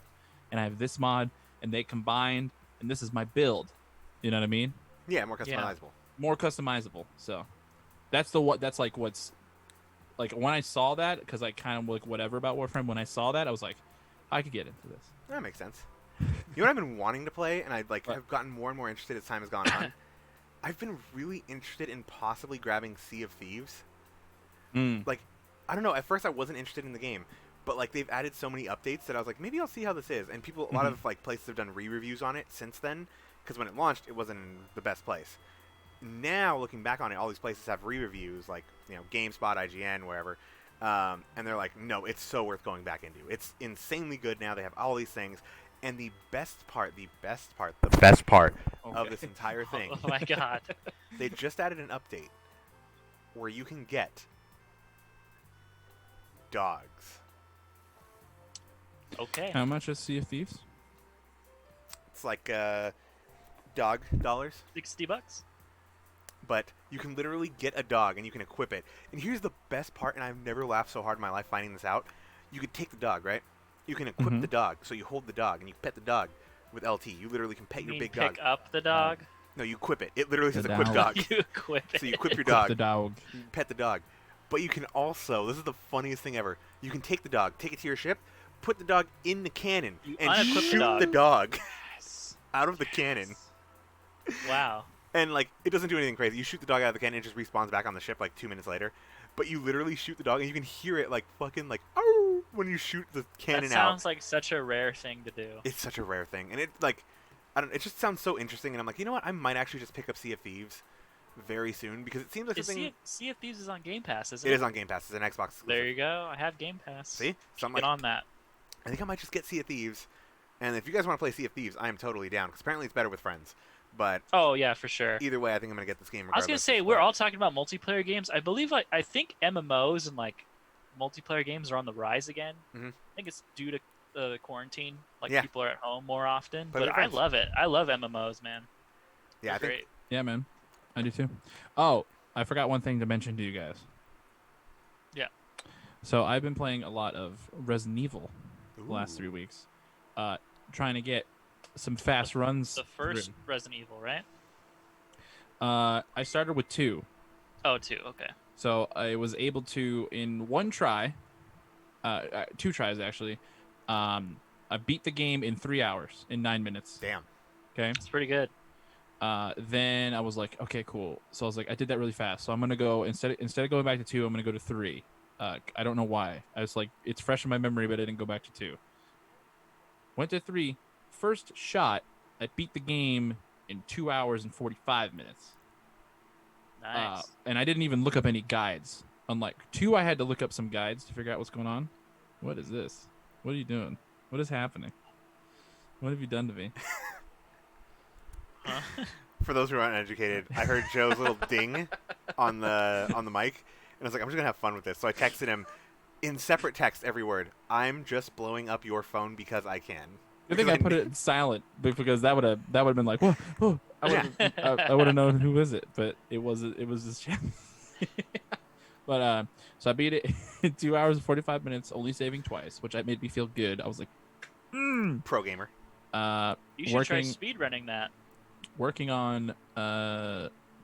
and I have this mod, and they combined, and this is my build. You know what I mean? Yeah, more Yeah. customizable. More customizable. So that's the what. That's like what's. Like, when I saw that, because I kind of like whatever about Warframe, when I saw that, I was like, I could get into this. That makes sense. You know what I've been wanting to play, and I What? have gotten more and more interested as time has gone on. I've been really interested in possibly grabbing Sea of Thieves. Mm. Like, I don't know. At first, I wasn't interested in the game, but like they've added so many updates that I was like, maybe I'll see how this is. And a lot of like places have done re-reviews on it since then, because when it launched, it wasn't in the best place. Now, looking back on it, all these places have re-reviews, like GameSpot, IGN, wherever, and they're like, no, it's so worth going back into. It's insanely good now. They have all these things, and the best part of this entire thing, Oh my god. they just added an update where you can get dogs. Okay. How much is Sea of Thieves? It's like dog dollars, $60. but you can literally get a dog and you can equip it. And here's the best part, and I've never laughed so hard in my life finding this out. You could take the dog, right? You can equip Mhm. the dog, so you hold the dog and you pet the dog with LT. You literally can pet You your mean big pick dog. up the dog? No, you equip it. It literally The says equip dog. dog. You equip it. So you equip your Equip dog, the dog. you pet the dog. But you can also, this is the funniest thing ever, you can take the dog, take it to your ship, put the dog in the cannon, You and unequip the shoot dog. the dog Yes. out of the cannon. Wow. And like it doesn't do anything crazy. You shoot the dog out of the cannon, it just respawns back on the ship like 2 minutes later. But you literally shoot the dog, and you can hear it like fucking like oh when you shoot the cannon That out. sounds like such a rare thing to do. It's such a rare thing, and it like I don't. It just sounds so interesting, and I'm like, you know what? I might actually just pick up Sea of Thieves very soon because it seems like something. Sea of Thieves is on Game Pass, isn't It it? is on Game Pass. It's an Xbox exclusive. There you go. I have Game Pass. See, so I'm Get like, on that. I think I might just get Sea of Thieves, and if you guys want to play Sea of Thieves, I am totally down because apparently it's better with friends. But Oh yeah, for sure. either way, I think I'm gonna get this game. I was gonna regardless, say just we're play it. all talking about multiplayer games. I believe I think MMOs and like multiplayer games are on the rise again. Mhm. I think it's due to the quarantine. Like Yeah. people are at home more often. Play But with I friends. love it. I love MMOs, man. Yeah, I They're think great. Yeah, man. I do too. Oh, I forgot one thing to mention to you guys. Yeah. So I've been playing a lot of Resident Evil the last Ooh. 3 weeks, trying to get some fast runs. The first Resident Evil, right? I started with 2, Oh, two. Okay. so I was able to in one try, 2 tries actually. I beat the game in 3 hours in 9 minutes. Damn. Okay. It's pretty good. Then I was like, okay, cool. So I was like, I did that really fast. So I'm gonna go instead of going back to 2, I'm gonna go to 3. I don't know why. I was like, it's fresh in my memory, but I didn't go back to 2. Went to 3. First shot, I beat the game in 2 hours and 45 minutes. Nice. And I didn't even look up any guides. Unlike 2, I had to look up some guides to figure out what's going on. What is this? What are you doing? What is happening? What have you done to me? Huh? For those who are uneducated, I heard Joe's little ding on the mic, and I was like, I'm just gonna have fun with this. So I texted him in separate text every word. I'm just blowing up your phone because I can. I think I put it silent because that would have been like, whoa, whoa. I would have known who was it, but it was this chat. But so I beat it in 2 hours and 45 minutes, only saving twice, which made me feel good. I was like, Pro gamer. You should try working speedrunning that. working on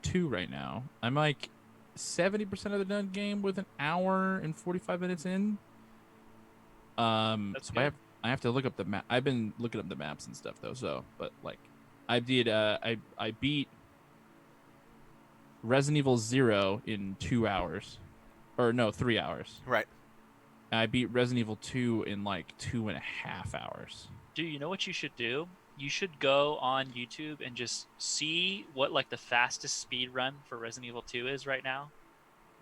2 right now. I'm like 70% of the done game with an hour and 45 minutes in. That's So good. I have to look up the map. I've been looking up the maps and stuff though. So, but like, I did. I beat Resident Evil 0 in 2 hours, or no, 3 hours. Right. And I beat Resident Evil 2 in like 2.5 hours. Dude, you know what you should do? You should go on YouTube and just see what like the fastest speed run for Resident Evil 2 is right now,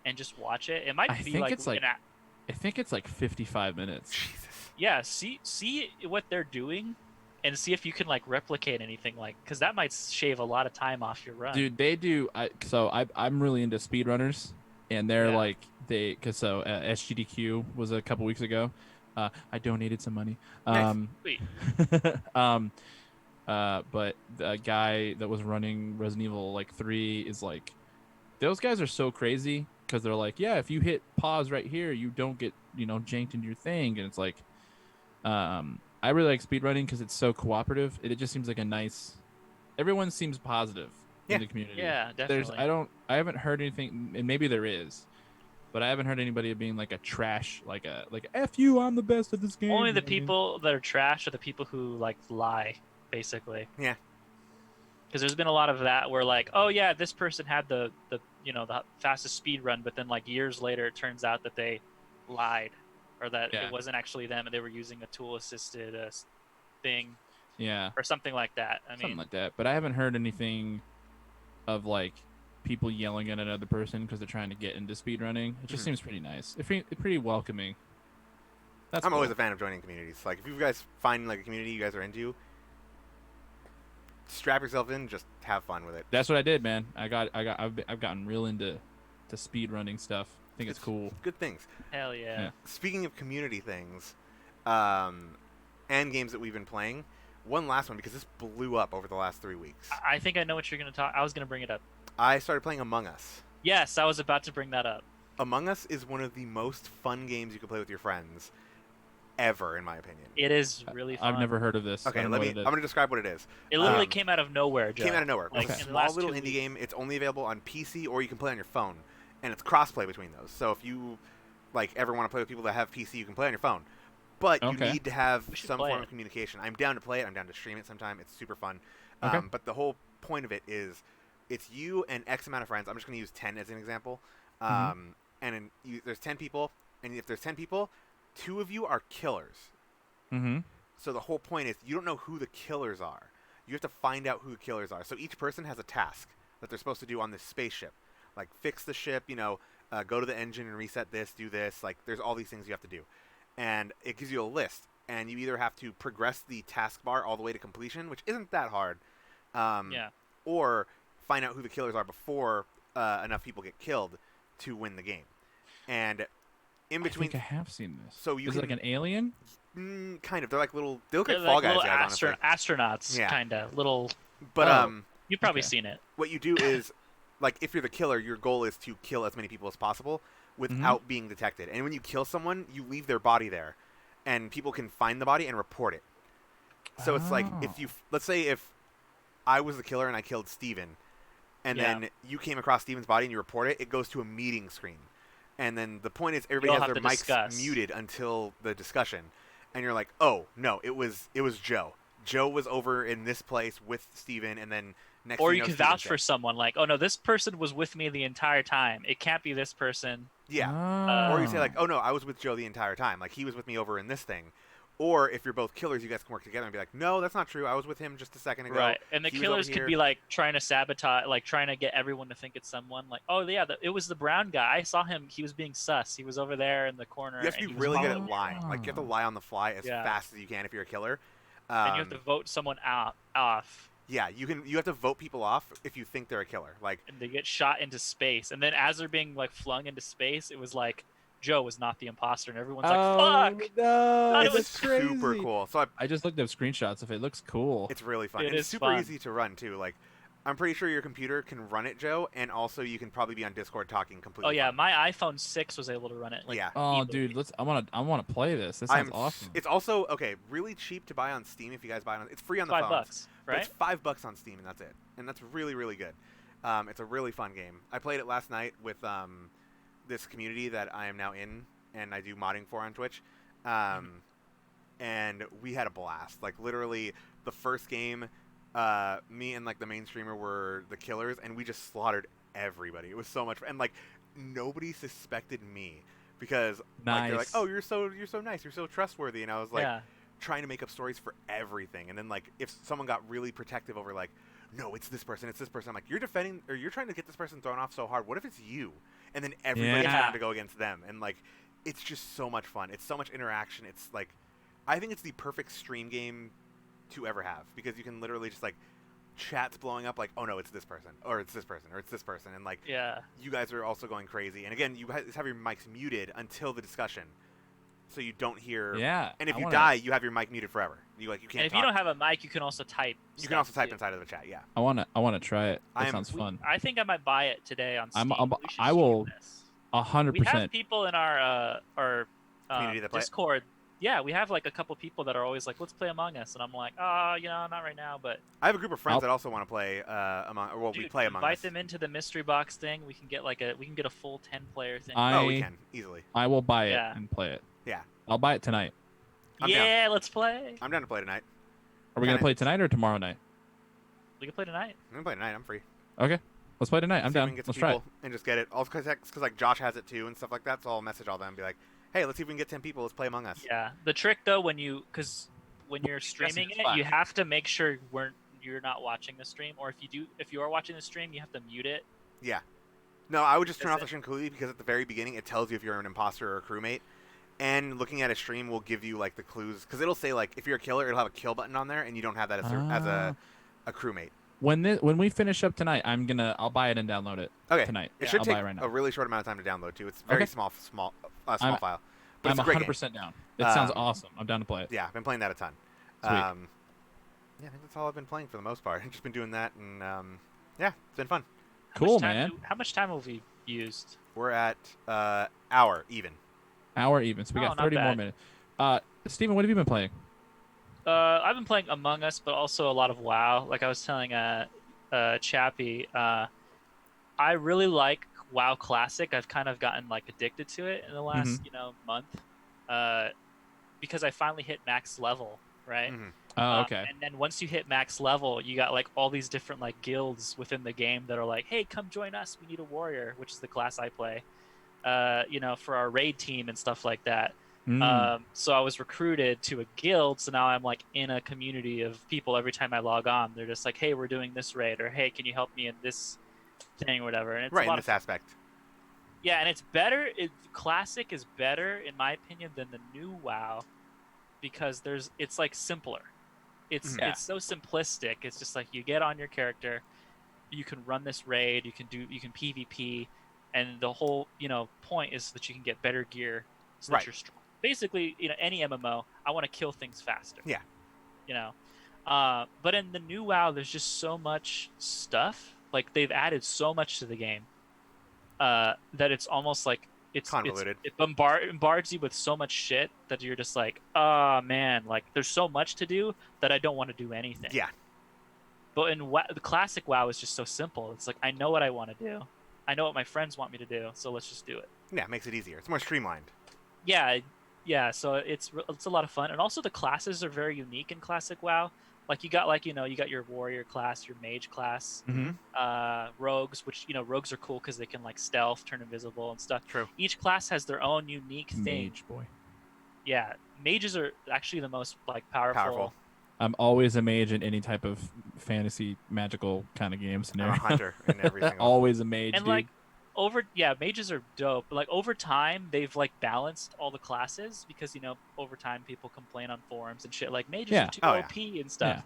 and just watch it. It might I be think like it's like- I think it's like 55 minutes. Jesus. yeah. See what they're doing, and see if you can like replicate anything like because that might shave a lot of time off your run. Dude, they do. I'm really into speedrunners, and they're Yeah. like SGDQ was a couple weeks ago. I donated some money. Nice. Sweet. But the guy that was running Resident Evil like 3 is like, those guys are so crazy because they're like, yeah, if you hit pause right here, you don't get janked into your thing, and it's like, I really like speedrunning because it's so cooperative. It just seems like a nice. Everyone seems positive Yeah. in the community. Yeah, definitely. I haven't heard anything, and maybe there is, but I haven't heard anybody being like a trash, like a F you, I'm the best at this game. Only you the know what I mean? people that are trash are the people who like lie, basically. Yeah. Because there's been a lot of that where like, oh yeah, this person had the the fastest speed run, but then like years later it turns out that they lied, or that Yeah. it wasn't actually them and they were using a tool assisted thing Yeah, or something like that. I something mean, like that. But I haven't heard anything of like people yelling at another person because they're trying to get into speedrunning. It just Mhm. seems pretty nice. It's pretty welcoming. That's I'm cool. always a fan of joining communities. Like, if you guys find like a community you guys are into, strap yourself in, just have fun with it. That's what I did, man. I've gotten real into speedrunning stuff. I think it's cool. Good things. hell yeah. Yeah. Speaking of community things, and games that we've been playing, one last one because this blew up over the last 3 weeks. I think I know what you're gonna talk. I was gonna bring it up. I started playing Among Us. Yes, I was about to bring that up. Among Us is one of the most fun games you can play with your friends ever, in my opinion. It is really fun. I've never heard of this. I Okay, don't know I'm what it is. going to describe what it is. It literally um, came out of nowhere, Joe. Came out of nowhere. Like, It's a in the small last little 2 indie weeks. game. It's only available on PC, or you can play on your phone, and it's cross-play between those. So if you ever want to play with people that have PC, you can play on your phone. But Okay. you need to have We should some play form it. of communication. I'm down to play it. I'm down to stream it sometime. It's super fun. Okay. But the whole point of it is, it's you and X amount of friends. I'm just going to use 10 as an example. Mhm. There's 10 people, and if there's 10 people, 2 of you are killers. Mm-hmm. So the whole point is you don't know who the killers are. You have to find out who the killers are. So each person has a task that they're supposed to do on this spaceship. Like fix the ship, go to the engine and reset this, do this. Like there's all these things you have to do. And it gives you a list. And you either have to progress the taskbar all the way to completion, which isn't that hard. Yeah. Or find out who the killers are before enough people get killed to win the game. And in between, I think I have seen this. So you is it can- like an alien? kind of, they look They're like Fall Guys little guys, honestly. astronauts, Yeah. kind of little. But Oh. You've probably Okay. seen it. what you do is, like, if you're the killer, your goal is to kill as many people as possible without being detected. And when you kill someone, you leave their body there, and people can find the body and report it. So it's like, Oh. if you, let's say if I was the killer and I killed Steven, and Yeah. then you came across Steven's body and you report it, it goes to a meeting screen. And then the point is everybody You'll has have their to mics discuss. muted until the discussion. And you're like, oh, no, it was Joe. Joe was over in this place with Steven, and then next Or thing you know, can Steven's vouch for dead. someone, like, oh no, this person was with me the entire time. It can't be this person. Yeah. Or you say like, Oh. oh no, I was with Joe the entire time. Like he was with me over in this thing. Or if you're both killers, you guys can work together and be like, no, that's not true. I was with him just a second ago. Right. And the He was over killers could here." be like trying to sabotage, like trying to get everyone to think it's someone. Like, oh yeah, it was the brown guy. I saw him. He was being sus. He was over there in the corner. You have to and be he was really good following at me lying. around. Like you have to lie on the fly as Yeah. fast as you can if you're a killer. And you have to vote someone off, Yeah, you have to vote people off if you think they're a killer. Like and they get shot into space. And then as they're being like flung into space, it was like Joe was not the imposter, and everyone's like, "Fuck!" No, It was that's crazy. super cool. So I just looked up screenshots of it. It looks cool. it's really fun. It and it's is super fun. easy to run too. Like I'm pretty sure your computer can run it, Joe, and also you can probably be on Discord talking completely. Oh yeah, fine. my iPhone 6 was able to run it. Like, Yeah. Oh, easily. dude, I want to play this. This sounds awesome. It's also really cheap to buy on Steam if you guys buy it on. It's free on the $5, phones. But right? It's $5 on Steam, and that's it. And that's really, really good. It's a really fun game. I played it last night with this community that I am now in, and I do modding for on Twitch. And we had a blast. Like literally, the first game, me and like the main streamer were the killers, and we just slaughtered everybody. It was so much fun. And like nobody suspected me because like they're like, Nice. "Oh, you're so nice. You're so trustworthy." And I was like, yeah. trying to make up stories for everything. And then like if someone got really protective over like, no, it's this person, I'm like, you're defending or you're trying to get this person thrown off so hard. What if it's you? And then everybody's Yeah. trying to go against them. And like it's just so much fun. It's so much interaction. It's like I think it's the perfect stream game to ever have because you can literally just like chats blowing up like, oh no, it's this person or it's this person or it's this person. And like Yeah. you guys are also going crazy. And again, you guys have your mics muted until the discussion. So you don't hear Yeah. and if I you wanna- die, you have your mic muted forever. You can't. And if talk. you don't have a mic, you can also type. you can also stuff, type too. inside of the chat. Yeah. I wanna try it. That I'm- sounds fun. I think I might buy it today on Steam. I'm- We should I stream will- this. 100%. We have people in our Community that play it? Discord yeah, we have like a couple people that are always like, let's play Among Us, and I'm like, oh, not right now, but I have a group of friends I'll- that also want to play we dude, play Among invite Us. them into the mystery box thing. We can get a full 10-player thing. Oh, we I can easily. I will buy it Yeah. and play it. Yeah. I'll buy it tonight. I'm down. Yeah, let's play. I'm down to play tonight. Are we gonna Kinda- play tonight or tomorrow night? We can play tonight. I'm gonna play tonight. I'm free. Okay, let's play tonight. I'm See if we down. can get some Let's try it. people and just get it. Also, because like Josh has it too and stuff like that. So I'll message all them and be like, "Hey, let's see if we can get 10 people. Let's play Among Us." Yeah. The trick though, when you're streaming it's it, fun. you have to make sure you're not watching the stream, or if you are watching the stream, you have to mute it. Yeah. No, I would just turn That's off the it. stream completely because at the very beginning it tells you if you're an imposter or a crewmate, and looking at a stream will give you like the clues because it'll say like if you're a killer, it'll have a kill button on there, and you don't have that as a crewmate. When we finish up tonight, I'll buy it and download it Okay. tonight. It Yeah, should I'll take buy it right now. a really short amount of time to download too. It's very Okay. small I'm- file, but I'm it's a great game. 100% down. It sounds Um, awesome. I'm down to play it. Yeah, I've been playing that a ton. Sweet. Yeah, I think that's all I've been playing for the most part. I've just been doing that, and yeah, it's been fun. Cool, man. How much time have we used? We're at hour even. Hour even, so we Oh, got not 30 more bad. minutes. Steven, what have you been playing? I've been playing Among Us, but also a lot of WoW. Like I was telling Chappie, I really like WoW Classic. I've kind of gotten like addicted to it in the last month, because I finally hit max level, right? Mhm. Oh, okay. And then once you hit max level, you got like all these different like guilds within the game that are like, hey, come join us. We need a warrior, which is the class I play. For our raid team and stuff like that. So I was recruited to a guild, so now I'm like in a community of people. Every time I log on, they're just like, hey, we're doing this raid, or hey, can you help me in this thing or whatever. And it's Right a lot in of this aspect. yeah, and it's better. Classic is better in my opinion than the new WoW because it's like simpler. It's Yeah. it's so simplistic. It's just like you get on your character, you can run this raid, you can PvP, and the whole point is that you can get better gear so Right. that you're strong. Basically, any MMO, I want to kill things faster. Yeah. But in the new WoW, there's just so much stuff. Like they've added so much to the game that it's almost like Convoluted. it bombards you with so much shit that you're just like, oh man, like there's so much to do that I don't want to do anything. Yeah. But in the classic WoW is just so simple. It's like I know what I want to do, I know what my friends want me to do, so let's just do it. Yeah, it makes it easier. It's more streamlined. Yeah. So it's a lot of fun, and also the classes are very unique in classic WoW. Like you got your warrior class, your mage class, rogues, which rogues are cool because they can like stealth, turn invisible, and stuff. True. Each class has their own unique thing. Mage boy. Yeah, mages are actually the most like powerful. I'm always a mage in any type of fantasy magical kind of game I'm a scenario. hunter in every single. Always a mage, And dude. like mages are dope. But like over time, they've like balanced all the classes because over time people complain on forums and shit like mages Yeah. are too Oh, yeah. OP and stuff.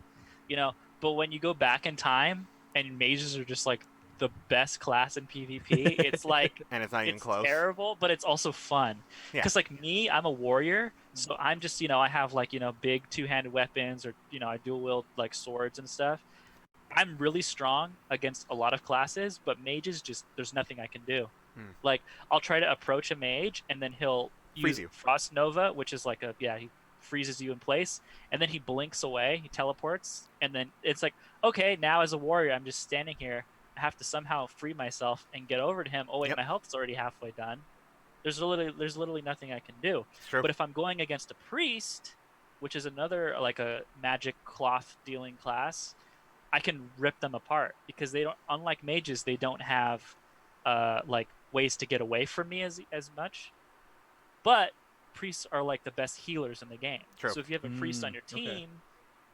But when you go back in time and mages are just like the best class in PvP, it's like And it's not even it's close. terrible, but it's also fun. Yeah. Because like me, I'm a warrior, so I'm just I have like big two-handed weapons, or I dual wield like swords and stuff. I'm really strong against a lot of classes, but mages just there's nothing I can do. Like I'll try to approach a mage, and then he'll Freeze use you. Frost Nova, which is like he freezes you in place, and then he blinks away, he teleports, and then it's like, okay, now as a warrior, I'm just standing here. I have to somehow free myself and get over to him. Oh wait, Yep. my health's already halfway done. There's literally nothing I can do. It's true. But if I'm going against a priest, which is another like a magic cloth dealing class, I can rip them apart because they don't. Unlike mages, they don't have like ways to get away from me as much. But priests are like the best healers in the game. True. So if you have a priest on your okay. team,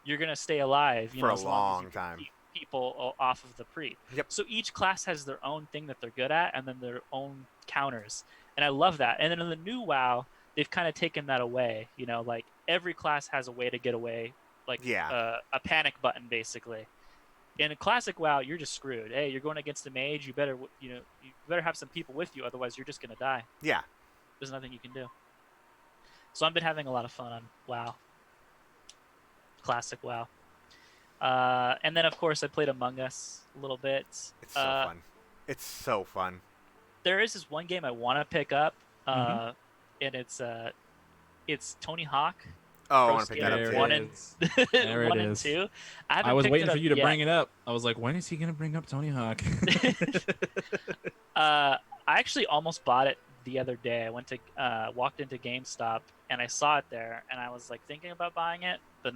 you're gonna stay alive For a as long as long you can time. keep people off of the priest. Yep. So each class has their own thing that they're good at, and then their own counters, and I love that. And then in the new WoW, they've kind of taken that away. Like every class has a way to get away, like Yeah. a panic button basically. In a classic WoW, you're just screwed. Hey, you're going against a mage. You better you better have some people with you, otherwise you're just gonna die. Yeah. There's nothing you can do. So I've been having a lot of fun on WoW. Classic WoW. And then of course I played Among Us a little bit. It's so fun. It's so fun. There is this one game I want to pick up, and it's It's Tony Hawk. Oh, I Pro want to pick that up Skater too. 1 and There it one and is. 2. I was waiting for you to yet. bring it up. I was like, when is he gonna bring up Tony Hawk? I actually almost bought it the other day. I went to walked into GameStop and I saw it there, and I was like thinking about buying it, but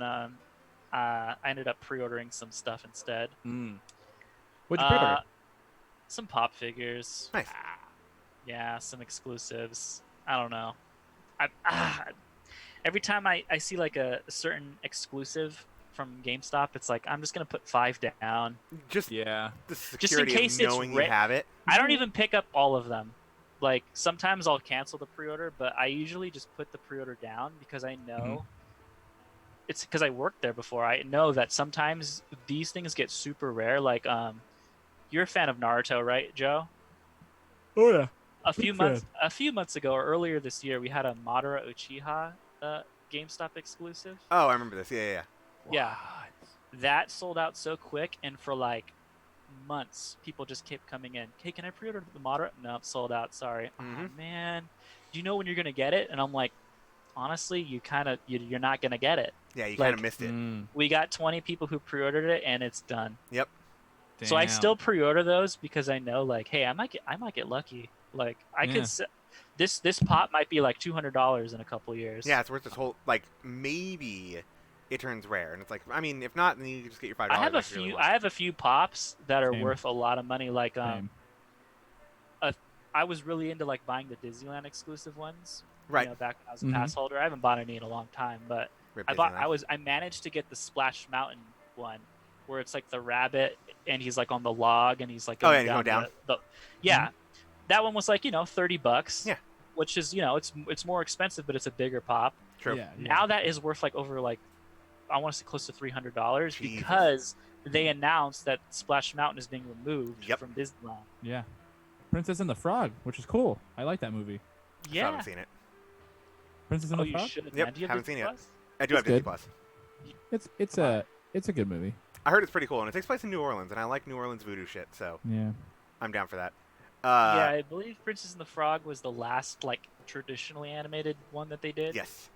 I ended up pre-ordering some stuff instead. What'd you pre-order? Some pop figures. Nice. Yeah, some exclusives. I don't know. Every time I see like a certain exclusive from GameStop, it's like I'm just gonna put 5 down. Just Yeah. the security case of it's knowing you have it. I don't even pick up all of them. Like sometimes I'll cancel the pre-order, but I usually just put the pre-order down because I know it's because I worked there before. I know that sometimes these things get super rare. Like you're a fan of Naruto, right, Joe? Oh yeah. A few months ago or earlier this year, we had a Madara Uchiha GameStop exclusive. Oh, I remember this. Yeah. Yeah, that sold out so quick, and for like months, people just kept coming in. Hey, can I pre-order the Madara? No, sold out. Sorry. Oh man, do you know when you're gonna get it? And I'm like, honestly, you're not gonna get it. Yeah, you Like, kind of missed it. We got 20 people who pre-ordered it, and it's done. Yep. So I still pre-order those because I know, like, hey, I might get lucky. Like, I could. This pop might be like $200 in a couple of years. Yeah, it's worth this whole maybe it turns rare, and it's like, I mean, if not, then you can just get your $5. I have a if you really few. want. I have a few pops that are Same. worth a lot of money. Like Same. I was really into like buying the Disneyland exclusive ones. Right. You know, back when I was a pass holder. I haven't bought any in a long time, but Rip I Disneyland. managed to get the Splash Mountain one, where it's like the rabbit and he's like on the log and he's like Oh, going yeah, he's going down. Yeah, that one was like $30. Yeah. Which is it's more expensive, but it's a bigger pop. True. Yeah. Now that is worth like over like I want to say close to $300 Jesus. because they announced that Splash Mountain is being removed Yep. from Disneyland. Yeah. Princess and the Frog, which is cool. I like that movie. Still Yeah. haven't seen it. Princess and Oh, the you Frog. should. Yep, Man. Do you have haven't Disney seen it. Plus? I do It's have Disney good. Plus. It's a good movie. I heard it's pretty cool, and it takes place in New Orleans, and I like New Orleans voodoo shit, so Yeah. I'm down for that. Yeah, I believe Princess and the Frog was the last like traditionally animated one that they did. Yes.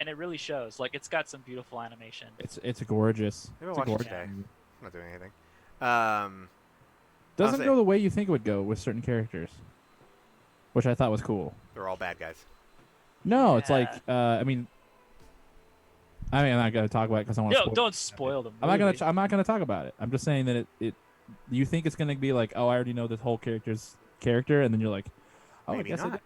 And it really shows. Like it's got some beautiful animation. It's a gorgeous. Maybe It's I'll a watch it gorgeous today. movie. I'm not doing anything. Doesn't say- go the way you think it would go with certain characters, which I thought was cool. They're all bad guys. No, it's Yeah. like I'm not gonna talk about it because I want to. No, don't spoil the movie. I'm not gonna talk about it. I'm just saying that it you think it's gonna be like, oh, I already know this whole character's character, and then you're like, oh, Maybe not.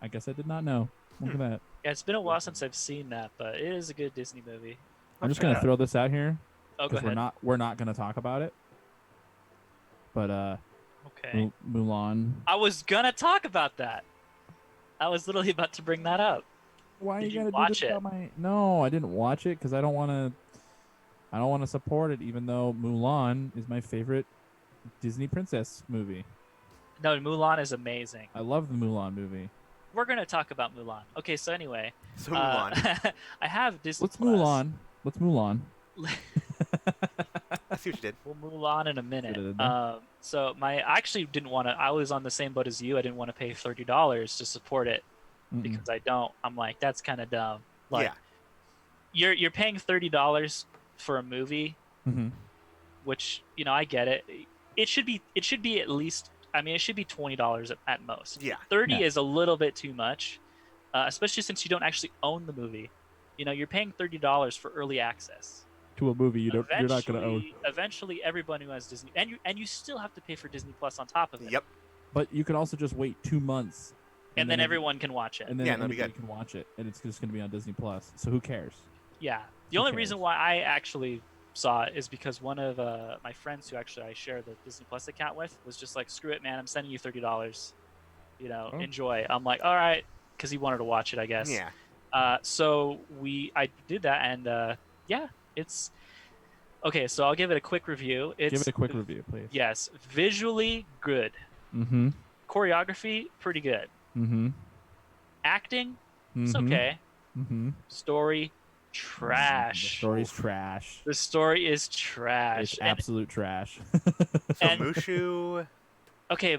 I guess I did not know. Look at that. Yeah, it's been a while since I've seen that, but it is a good Disney movie. I'm just gonna throw this out here Oh, go because ahead. we're not gonna talk about it. But Okay. Mulan. I was gonna talk about that. I was literally about to bring that up. Why are Did you you gonna do watch this it? about my? No, I didn't watch it because I don't want to. I don't want to support it, even though Mulan is my favorite Disney princess movie. No, Mulan is amazing. I love the Mulan movie. We're gonna talk about Mulan. Okay, so anyway, So Mulan. I have Disney. Let's Plus. Mulan. Let's Mulan. I see what you did. We'll Mulan in a minute. Da-da-da-da. So I actually didn't want to. I was on the same boat as you. I didn't want to pay $30 to support it Mm-mm. because I don't. I'm like, that's kind of dumb. Like, Yeah. you're paying $30 for a movie, Mhm. which I get it. It should be at least. I mean, it should be $20 at most. Yeah. 30 Yeah. is a little bit too much, especially since you don't actually own the movie. You're paying $30 for early access. To a movie you're not gonna own. Eventually, everyone who has Disney, and you still have to pay for Disney Plus on top of it. Yep. But you can also just wait 2 months, And then everyone can watch it. and then Yeah, that'd be anybody good. can watch it, and it's just gonna be on Disney Plus. So who cares? Yeah. The Who only cares? reason why I actually saw it is because one of my friends who actually I share the Disney Plus account with was just like, "Screw it, man! I'm sending you $30. Oh. Enjoy." I'm like, "All right," because he wanted to watch it, I guess. Yeah. So I did that, and yeah, it's okay. So I'll give it a quick review. It's Give it a quick review, please. Yes, visually good. Mm-hmm. Choreography pretty good. Mm-hmm. Acting it's Mhm. okay. Mm-hmm. Story The trash. story's trash. The story is trash. It's And- absolute trash. So And- Mushu. okay,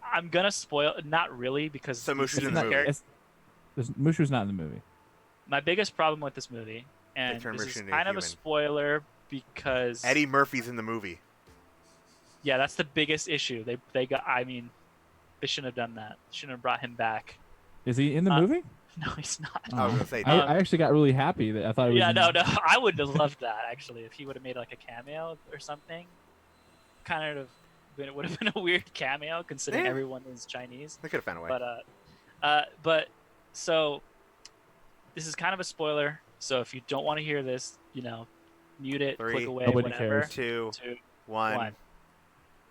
I'm gonna spoil. Not really, because So Mushu's this in is the a movie. character- Mushu's not in the movie. my biggest problem with this movie, and turn this is Richard into a kind of a human. spoiler because Eddie Murphy's in the movie. yeah, that's the biggest issue. They got. I mean, they shouldn't have done that. Shouldn't have brought him back. Is he in the Uh, movie? No, he's not. I was gonna say, I actually got really happy that I thought it was. Yeah, in- no. I would have loved that actually if he would have made like a cameo or something. Kind of, it would have been a weird cameo considering Yeah. everyone is Chinese. they could have found a way. But so this is kind of a spoiler. So if you don't want to hear this, mute it, 3, click away, nobody whatever. cares. 2, 2, 1. 1.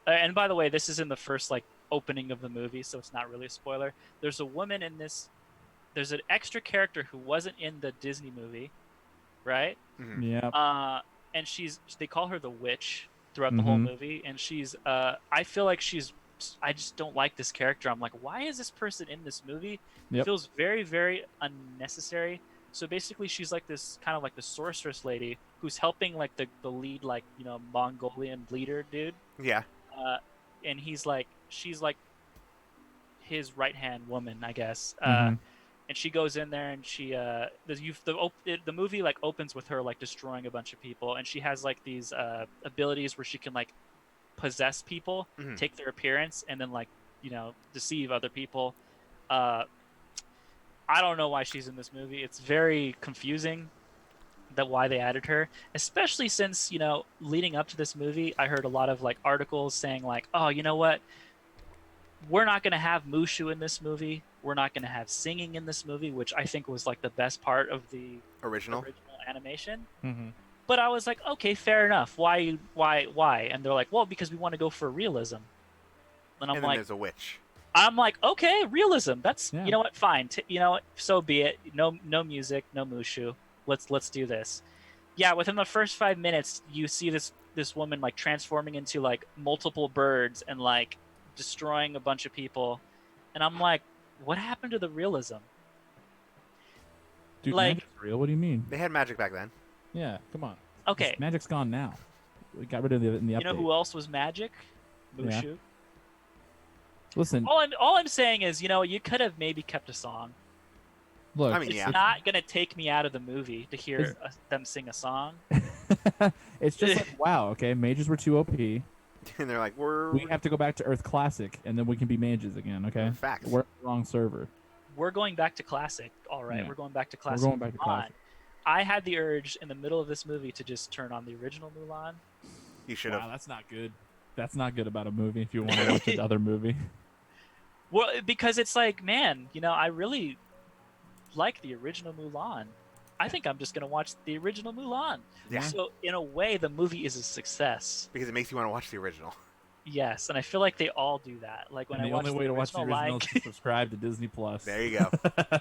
And by the way, this is in the first like opening of the movie, so it's not really a spoiler. There's a woman in this. There's an extra character who wasn't in the Disney movie, right? Mhm. Yeah. And they call her the witch throughout the whole Mhm. movie, and I feel like I just don't like this character. I'm like, why is this person in this movie? It Yep. feels very, very unnecessary. So basically, she's like this kind of like the sorceress lady who's helping like the lead like Mongolian leader dude, Yeah. and she's like his right hand woman, I guess. Mhm. And she goes in there and the movie like opens with her like destroying a bunch of people, and she has like these abilities where she can like possess people, Mhm. take their appearance, and then like deceive other people. I don't know why she's in this movie. It's very confusing that why they added her, especially since leading up to this movie I heard a lot of like articles saying like, oh, you know what, we're not going to have Mushu in this movie, we're not going to have singing in this movie, which I think was like the best part of the Original. original animation. Mhm. But I was like, okay, fair enough, why? And they're like, well, because we want to go for realism. And And then there's a witch. I'm like, okay, realism. That's Yeah. You know what? Fine. So be it. No music, no Mushu. Let's do this. Yeah, within the first 5 minutes, you see this woman like transforming into like multiple birds and like destroying a bunch of people, and I'm like, what happened to the realism? Dude, like- magic's real. What do you mean? They had magic back then. Yeah. Come on. Okay, Magic's gone now. We got rid of it in the update. you know who else was magic? Yeah. Mushu. Listen, All I'm saying is, you could have maybe kept a song. look. I mean, It's yeah. not gonna take me out of the movie to hear It's- them sing a song. It's just like, wow. Okay, mages were too OP. And they're like, We have to go back to Earth Classic, and then we can be mages again. Okay. Facts. We're on the wrong server. We're going back to classic. All right, Yeah. we're going back to We're classic. going back to Mulan. classic. I had the urge in the middle of this movie to just turn on the original Mulan. You should have. Wow, that's not good. That's not good about a movie. If you want to watch another movie. Well, because it's like, man, I really like the original Mulan. I think I'm just gonna watch the original Mulan. Yeah. So in a way, the movie is a success. Because it makes you want to watch the original. Yes, and I feel like they all do that. Like when And I the watch only way to watch the original original Lion is to subscribe to Disney Plus. There you go.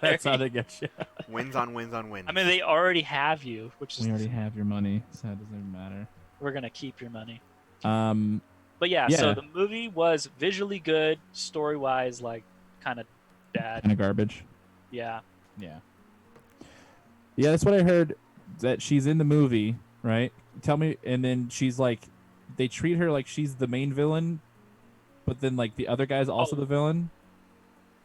That's how they get you. Wins on wins on wins. I mean, they already have you, which is We already have your money, so it doesn't even matter. we're gonna keep your money. But But yeah, so Yeah. the movie was visually good, story wise, like kind of bad. kind of garbage. Yeah. Yeah. Yeah, that's what I heard. That she's in the movie, right? Tell me, and then she's like, they treat her like she's the main villain, but then like the other guy's also Oh. the villain.